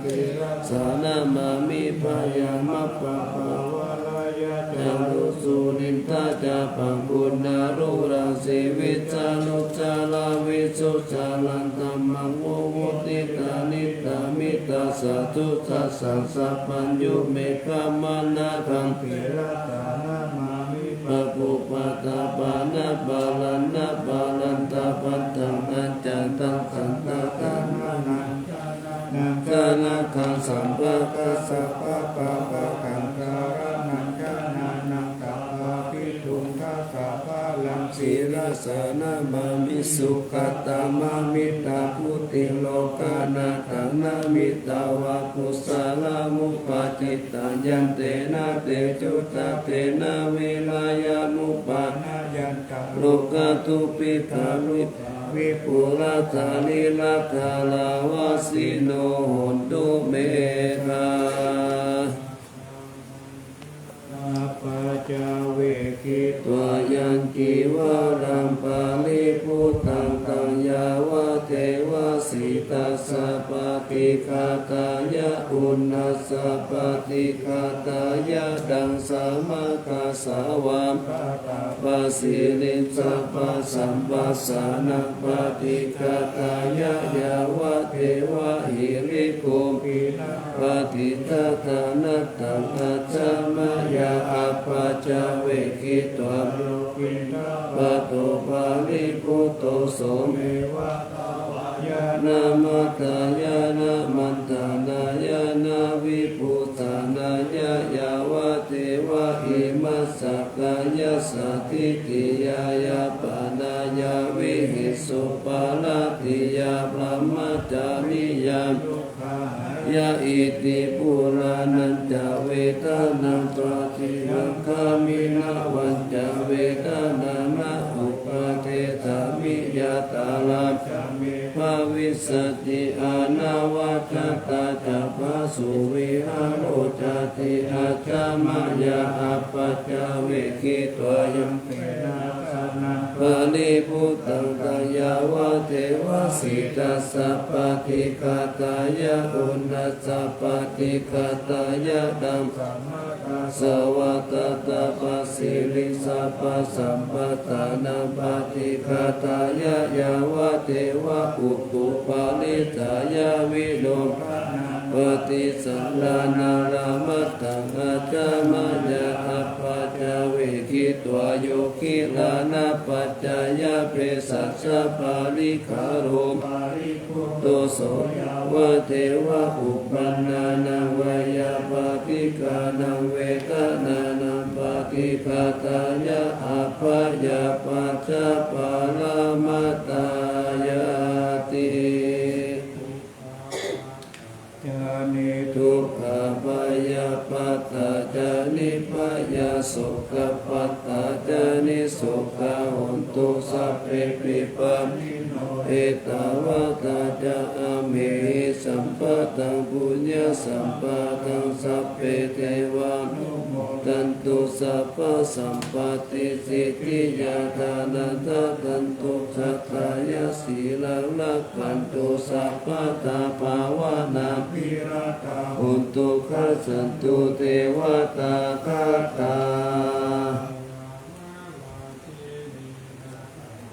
S1: สานามามิปายามะปะปะวะลายะจังรุสุนินทาจาปังปุณารุรังสีวิจานุจาลาวิสุจาลันตัมมังโมมุติตานิตามิตาสาธุทัสสังสัพพัญยุเมฆามานาคังปิระตานามามิปะปุปะตาปานะบาลันนะบาลันตาปันตังอัญจันตังสันตาตานานังกานาคังสัมปะกัสสะปะปะปะกังการนังกานานังกัปปะปิทุงคะกะปะลังศีลาสานามามิสุขตามามิตาพุติโลกานาตังนามิตาวะกุสาลามุปาจิตตังยันเตนะเตจุตตะเตนะเวลายามุปานายันตังโลกาตุปิกาลุวิปุระธานิลาคาลาวาสิโนโหตุเมธาอาปาจาเวกิตวายัญจีวารังปาลิพุตังตังยาวะเทวะสิตัสสะปฏิฆาตายะอุณนัสสะปฏิฆาตายะดังสามะกาสาวามปัสสิริสัพพะสัมปัสสานังปฏิฆาตายะยาวะเทวะหิริโกปินะปฏิทัฏฐานัตตังอัจฉมยาอาปาจาเวกิตวาโลกินทาปะโตปาลิพุตโตโสเมวะตาวายานามัตตายานามันตานายานาวิปุตตานายายาวะเทวะอิมัสสะกายะสัทธิกิยายาปานายาวิหิสุปาลติยาพระมัจจาริยายะอิติปุรานันจเวทานังปฏิหังคามินาวันจเวทานานะอุปเทธามิยาตาลาภาวิสติอานาวัคตาจัปะสุวิหาโรจติอาจามายาอัปปัจจเวกิตวายัมเปนาคานังปะลิพุตังตายา าวะเทวสิตัสสะปฏิคาตายะอุณัสสะปฏิคาตายะดัมสวัตตาปัสสิลิสัพพสัมปทานังปฏิคาตายะยาวะเทวะอุปุปาลิตายะวิโลปฏิสันดานารามัตตังอาจามายะอัปปัจจเวคิตวโยคิลานาปัจจายะเปสัสสะปาริคาโรโตโสวะเทวะอุปันนานังวายาปฏิกานังเวทนานังปฏิคาตายะอัปปยาปัจจปาลามัตตายาติจานิทุกขปายาปัตตาจานิปายาสุขปัตตาจานิสุขหุนตุสัพเพปิปันเอตาวะตาจาอาเมหิสัมปตังปุญญสัมปตังสัพเพเทวานุโมทันตุสัพพสัมปติสิทธิยาทานันทตันตุสัทธายาสีลังลักขันตุสัพพตาภาวนาภิราตาหุนตุขัสสันตุเทวตาคาตา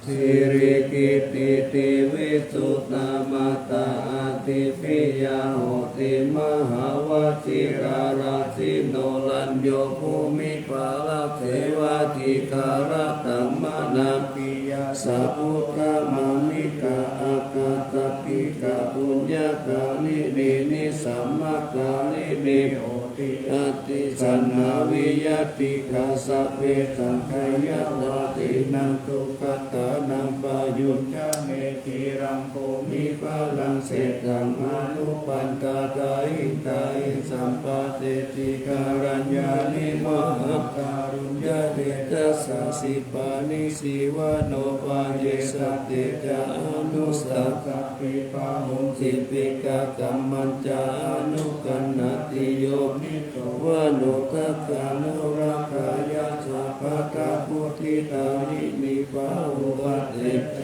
S1: สิริกิติติวิสุตตมัตตาอาติปิยาโหติมหาวชิราราสิโนลัญโยภูมิภาลเทวาธิคาระตัมมานาปิยาสัพพุทธมามิกาอากาตปิกาปุญญากาลินินิสัมมาคาลินิโอติอติสันนาวิยติกาสัพเพสังขยะนาตินังทุกขตานังปายุญญาเมติรังโภมิภาลังเสตังอนุปันตาตาหิตาหิสัมปะเตติการัญญานิมหาการุญญาเดชะสัสสิปานิสีวะโนปาเยสัตเตจาอนุสัพพปิปาหุงสิปิกากัมมัญจาอนุกันนติโยนิโตวะโนทัคขานุราคายาสัพพะตาพุทธิตานิมิปะอุวัตเต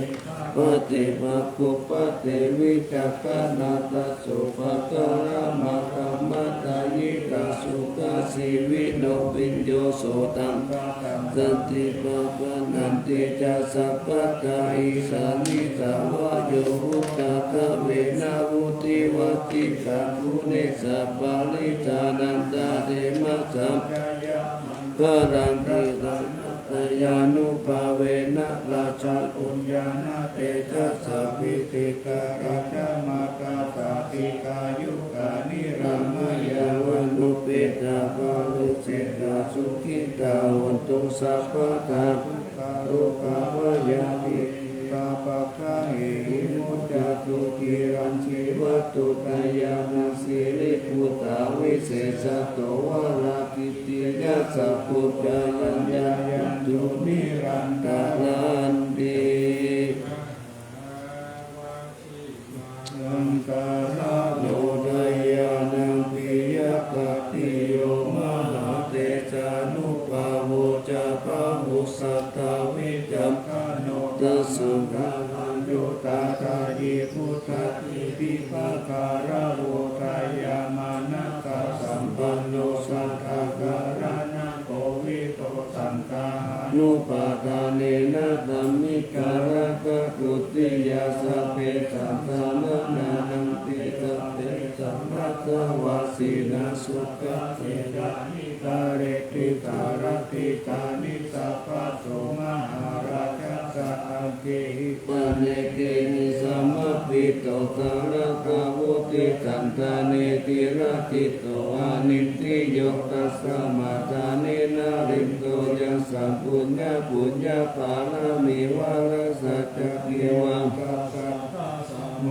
S1: ปฏิมาคุปฏิวิจักขานาตัสสุภะกะระมะกัมมะตายิกาสุขสิวิโนปิญโยโสตังสันติปะปะนันติจัสสะปะกาอิสานิสาวะโยหุตตะคะเวนะวุติวัติกาภูเนสัพปะลิจานันตาเทมะสัมกรังติรังตยานุภาเวนะราชาปุญญานาเตจัสสะพิติการาชมาคาตาติกายุกานิรามายาวันนุเปตาภาลุเสตาสุขิตาวันตุสัพพะตาลุภาวายาติปาปะคะหิมุจจตุกิรังชีวัตตุกายานาสิริพุตตาวิเศษโตวะลากิติยะสัพพุทธายัญญายันตุนิรันตาลันติสังฆาราโนดายานังปิยกติโยมหาเตจานุภาโวจาภาหุสัตตวิจัมคโนตัสสุขะโยตาตายิพุทธติปิภาการะโวทายามานะกะสัมปันโนสัทธาการะนะโกวิโตสังฆานุปาทานเนนะธัมมิการะกะกุติยาสัพเพสัมมานานังติสัพเพสัมมาทวาสีนาสุขะเทระนิตาเรติตารติตานิสัพพะโสมหาราชสัพเพหิปะเนเกนิสัมมปิโตตาระกาวุติสันตาเนติระติโตอานิติโยตัสสะมาทาเนนาริโตยังสัมปุญญาปุญญาภาลามิวาระสัจจกิวังกัสสะโม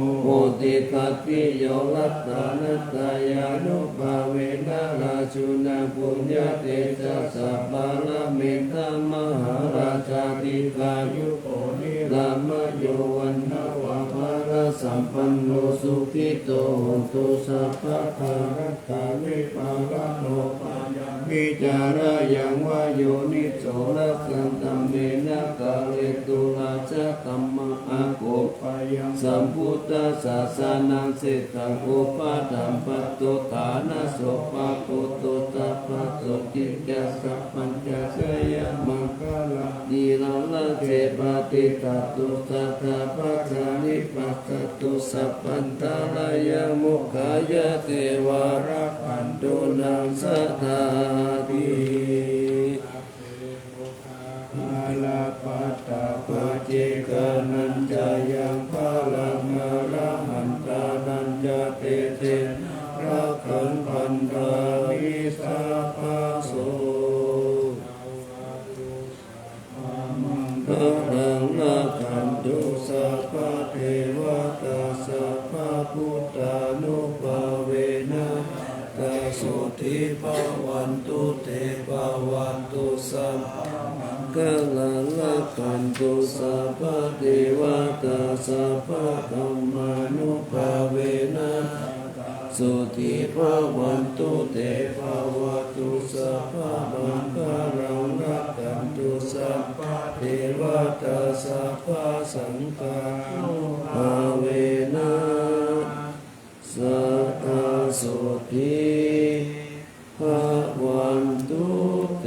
S1: ติคัตติโยรัตตานัตตายานุภาเวนะราชุนาปุญญาเตจัสสะภาลามิธรรมหาราชาติกายุโกนิรามโยวันนาวะภารา สัมปันโนสุขิโตโหตุสัพพะทารัตถาวิปัสสโนปัญญาวิจาระยังวาโยนิโสละสันตัมเมนะกาเลตุลาจะกัมมะอาโกปายังสัมพุทธัสสะสานังเสตังอุปาทัมปตุฐานะโสภะโกตุตัพพะโสจิตยัสสะปัญจเสยมังคลาดีลังละเทปติตัตตุสัทธาปัจจานิปัสสตุสัพพันตาลายมุขายะเทวาระปันตุนังสัทธาติอาลาปัตตาปเจกานันจายังพาลังอรหันตานันจาเตเตรักขันพันธามิสาภาโสพลังนาคันตุสัพพะเทวตาสัพพะพุทธานุภาเวนะตาสุทิภวันตุเตภวันตุสัพกะลังนาคันตุสัพพะเทวตาสัพพะธัมมานุภาเวนะสุทิภวันตุเตภวันตุสัพพะมังคลังรักขันตุสัพพะเทวตาสัพพะสังฆานุภาเวนะสัทธาสุทิภวันตุเต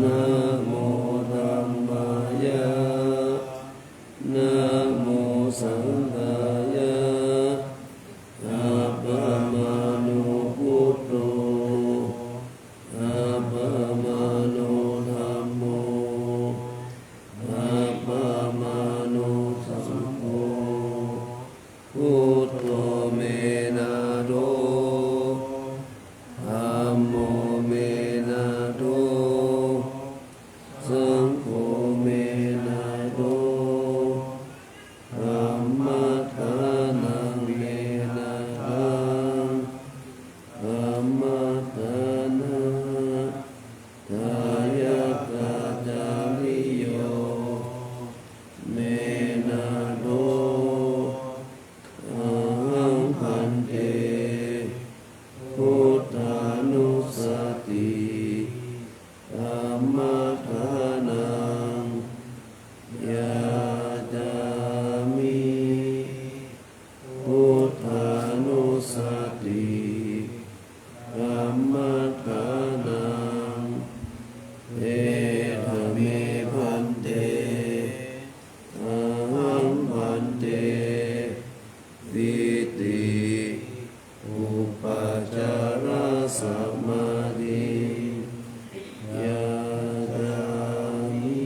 S1: นะโมธัมมายะนะโมสังฆายะอะปะมาโนพุทโธอะปะมาโนธัมโมอะปะมาโนสังโฆพุทโธเมนะโตธัมโมเมนะโตสังโฆเมนะโตธัมมัฏฐานังเมนะทังธัมมัฏฐานะทายะตาจาริโยเมนะโตอะหังพันเตพุทธานุสติธัมมัฏฐานังยาจามิพุทธานุสติธัมมัฏฐานังเอธเมพันเตอะหังพันเตวิติอุปจาระสัมมาทิยาจามิ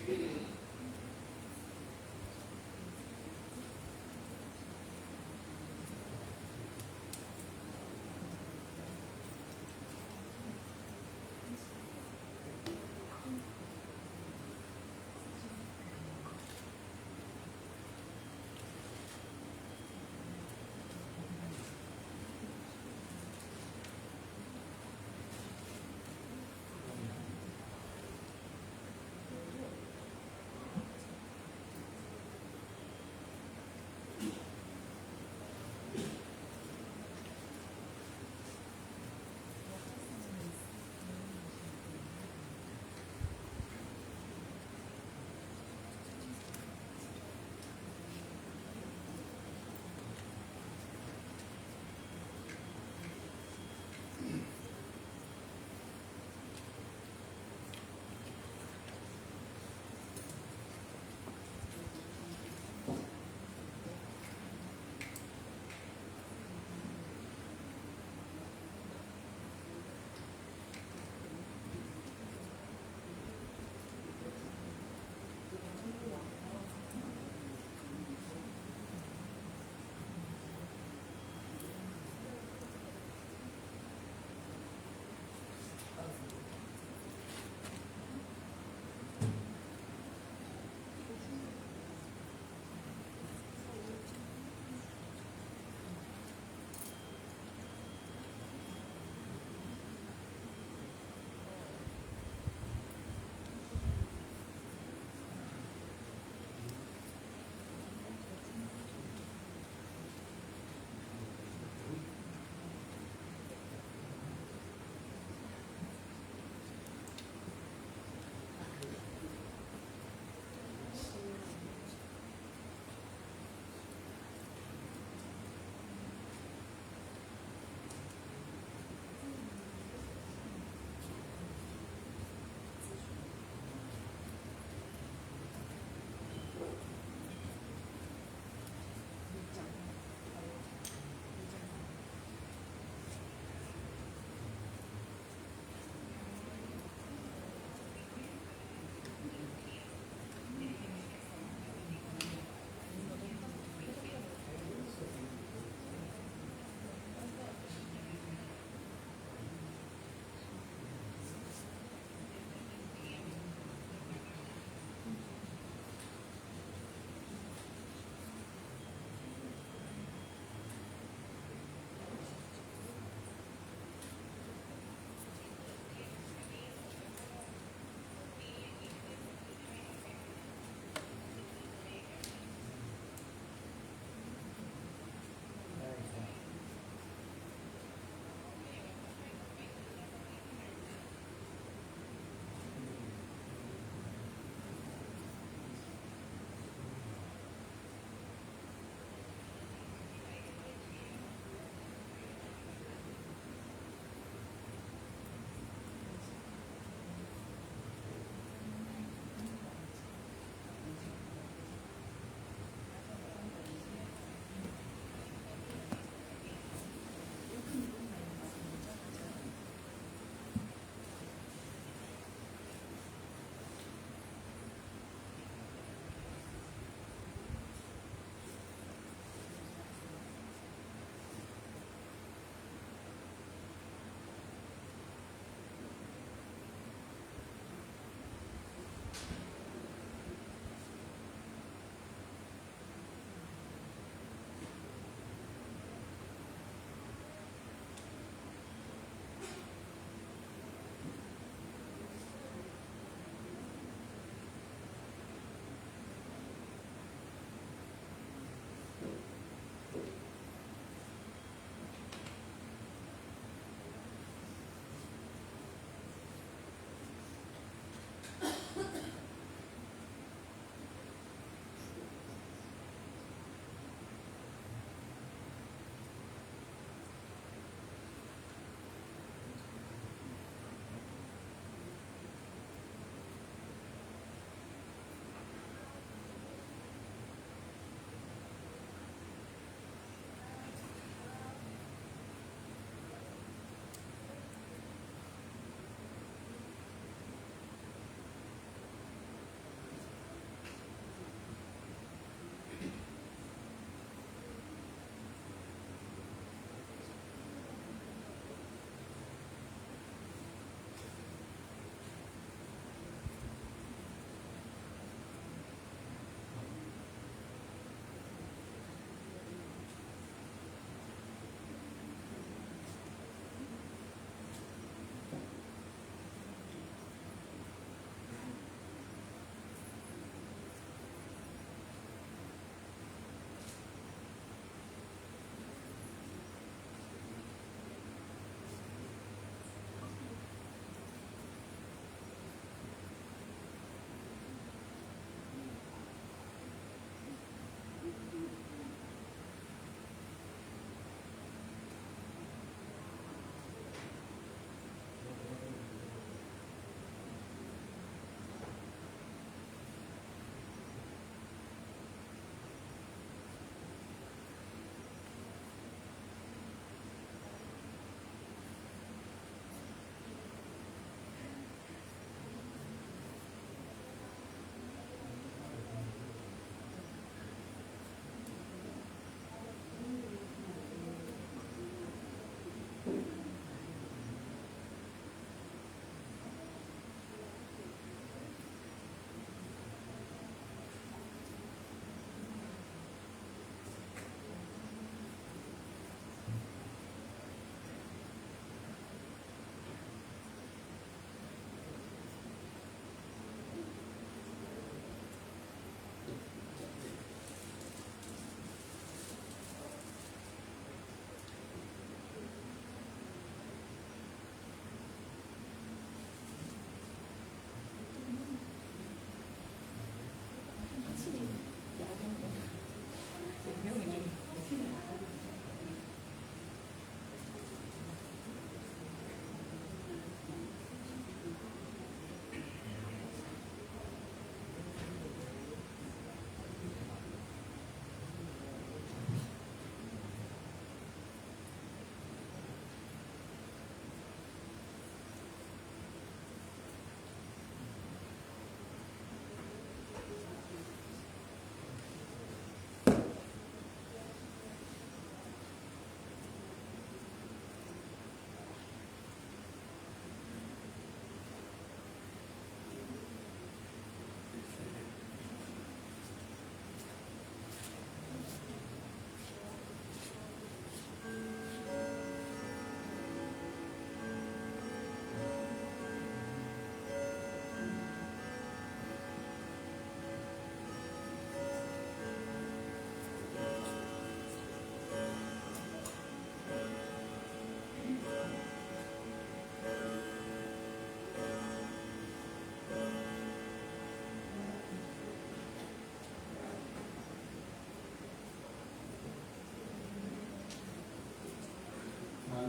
S3: อ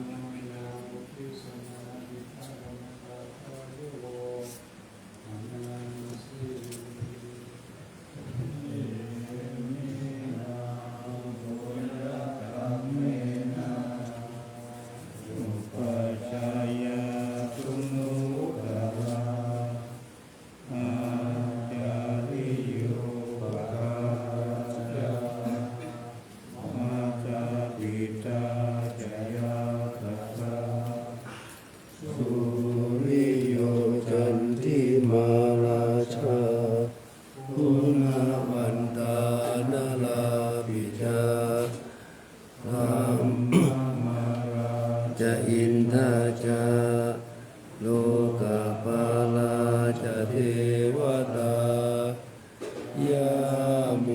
S3: นานาอุทิศนาอิทานาคาทายุโรอนาสิเอมินาปุญญกรรมเมนะอุปัชฌายาตุนุตระอาจาริโยปะจามาจาปิตาจยาตัสสะ
S1: สุริโยจันทิมาราชาคุณวันตานาลาปิจาธรรมจะอินทาจาโลกาปาลาจะเทวตายาโม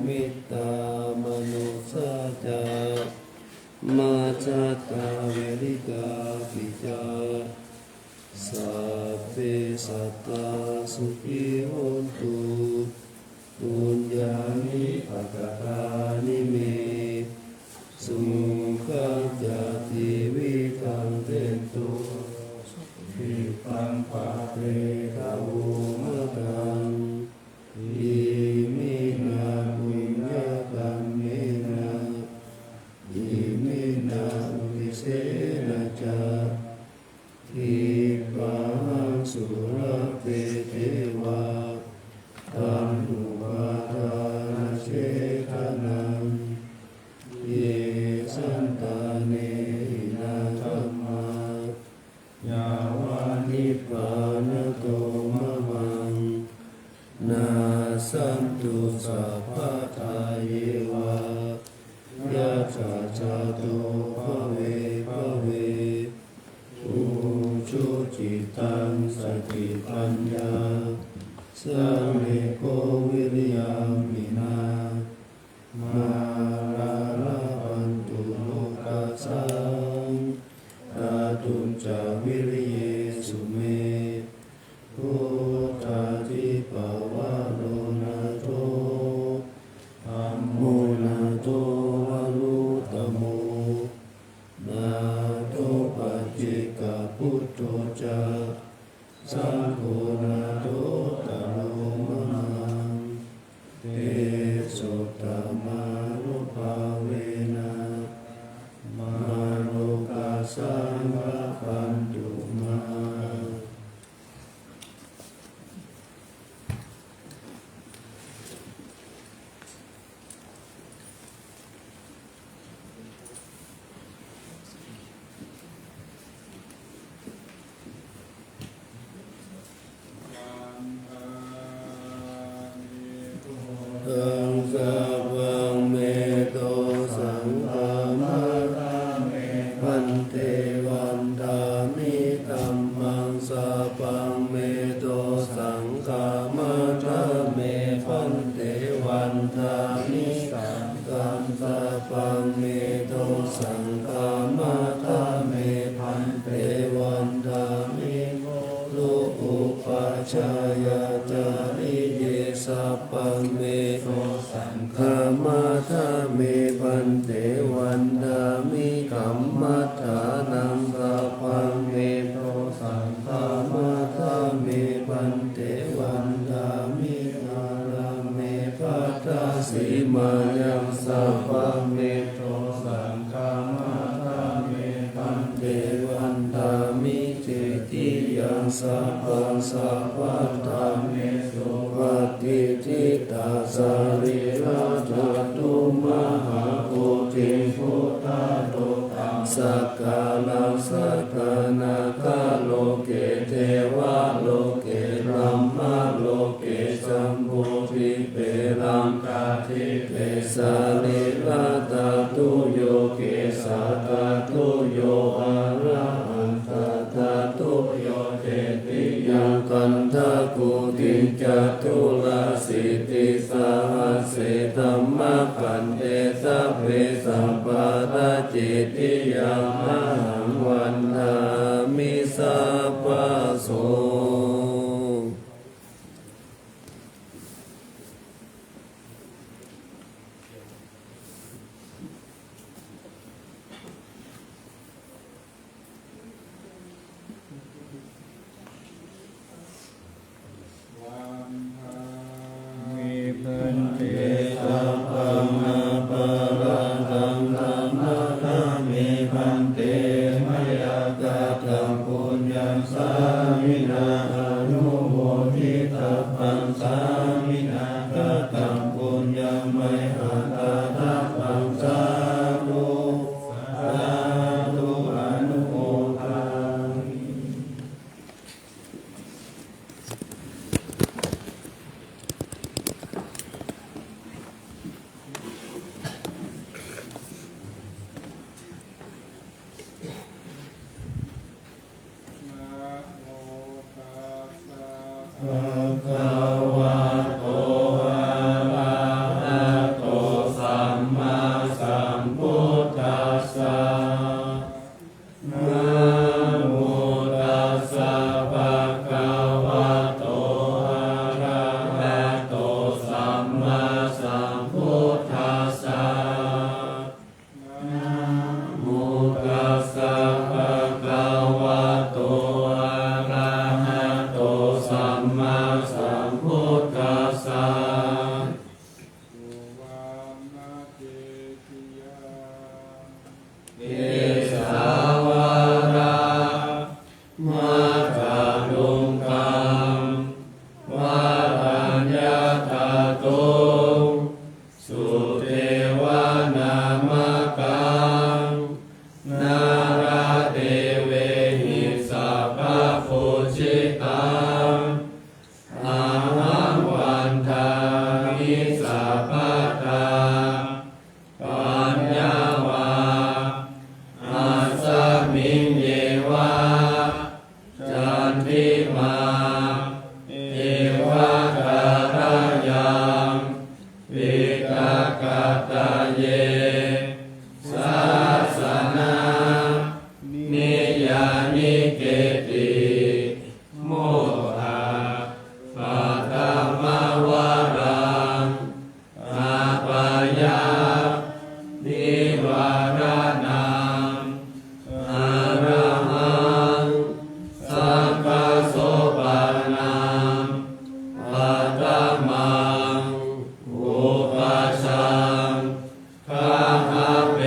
S1: มิตามนุสาจามาจาตาเวริกาปิจาสัพเพสัตตาสุขิโหนตุปุญญานิปัสสตานิเมสุขังจติวิทังเตตุภิปังปะเตทาวุมะตังอิมินาปุญญกรรมเมนะอิมินาอุติเสนะจาทิปังสุรเตเทวาตัมหุปาทานะเชทนังเยสันตาเนหินาธัมมายาวานิพพานโตมะมังนาสันตุสัพพะทาเยวายะถาจาโตภเวภเวอุชุจิตังสติปัญญาสังเลโกวิริยามินามาลาลาปันตุโลกัสสังตาตุนจาวิริเยสุเมพุทธาทิปวะโลนาโตธัมโมนาโตวะลุตโมนาโตปัจเจกพุทโธจาสังโฆนาโตตโลมนังเตโสตมานุภาเวนะมาโลกัสสังฆปันตุมา ตังสัพพังเมโตสังฆามาพันเทวันตามิธัมมังสัพพังเมโตสังฆามาเมพันเทวันตามิธัมมังสัพพังเมโตสังฆามาเมพันเทวันตามิโลอุปัชฌายาจาริเยสัพพังเมโตสังฆามาเมพันเทวันตามิกัมมัฏฐานังสัพพังเมโตสังฆามาเมพันเทวันตามิอาราเมปัตตาสีมายังสัพพังเมโตสังฆามาเมพันเทวันตามิเจติยังสัพพังสัพพัตตาเมสุปฏิทิตาสาริราชตุมหาโพธิพุทธาโตตังสักกาลังสักกานาคาโลเกเทวะโลเกรัมมาโลเกสัมโพธิเปรังกาทิเปสาลิราตาตุโยเกสาตาตุโยอะระหันตาตาตุโยเจติยังกันทะกุติจตุลาสิติสาหัสสิธัมมะปันเตสัพเพสัมปาราจิติยังมหังวันทามิสัพพะโส
S3: อ
S5: อิสาวารามัคคาลุงคังวารัญญาตาโตสุเทวานามกังนาราเทเวหิสัพพะโพชิตังอาหังวันทามิสัพพะทาปัญญาวาอาสมิงเยวาจันทิมาเอวะการะยังวิกากตาเยสาสนานิยานิเกติโมหะปัตตมวารังอาปายานิวารานังอาระหังสังฆโสปานังปัตตมังอุปัสสังคาหะเป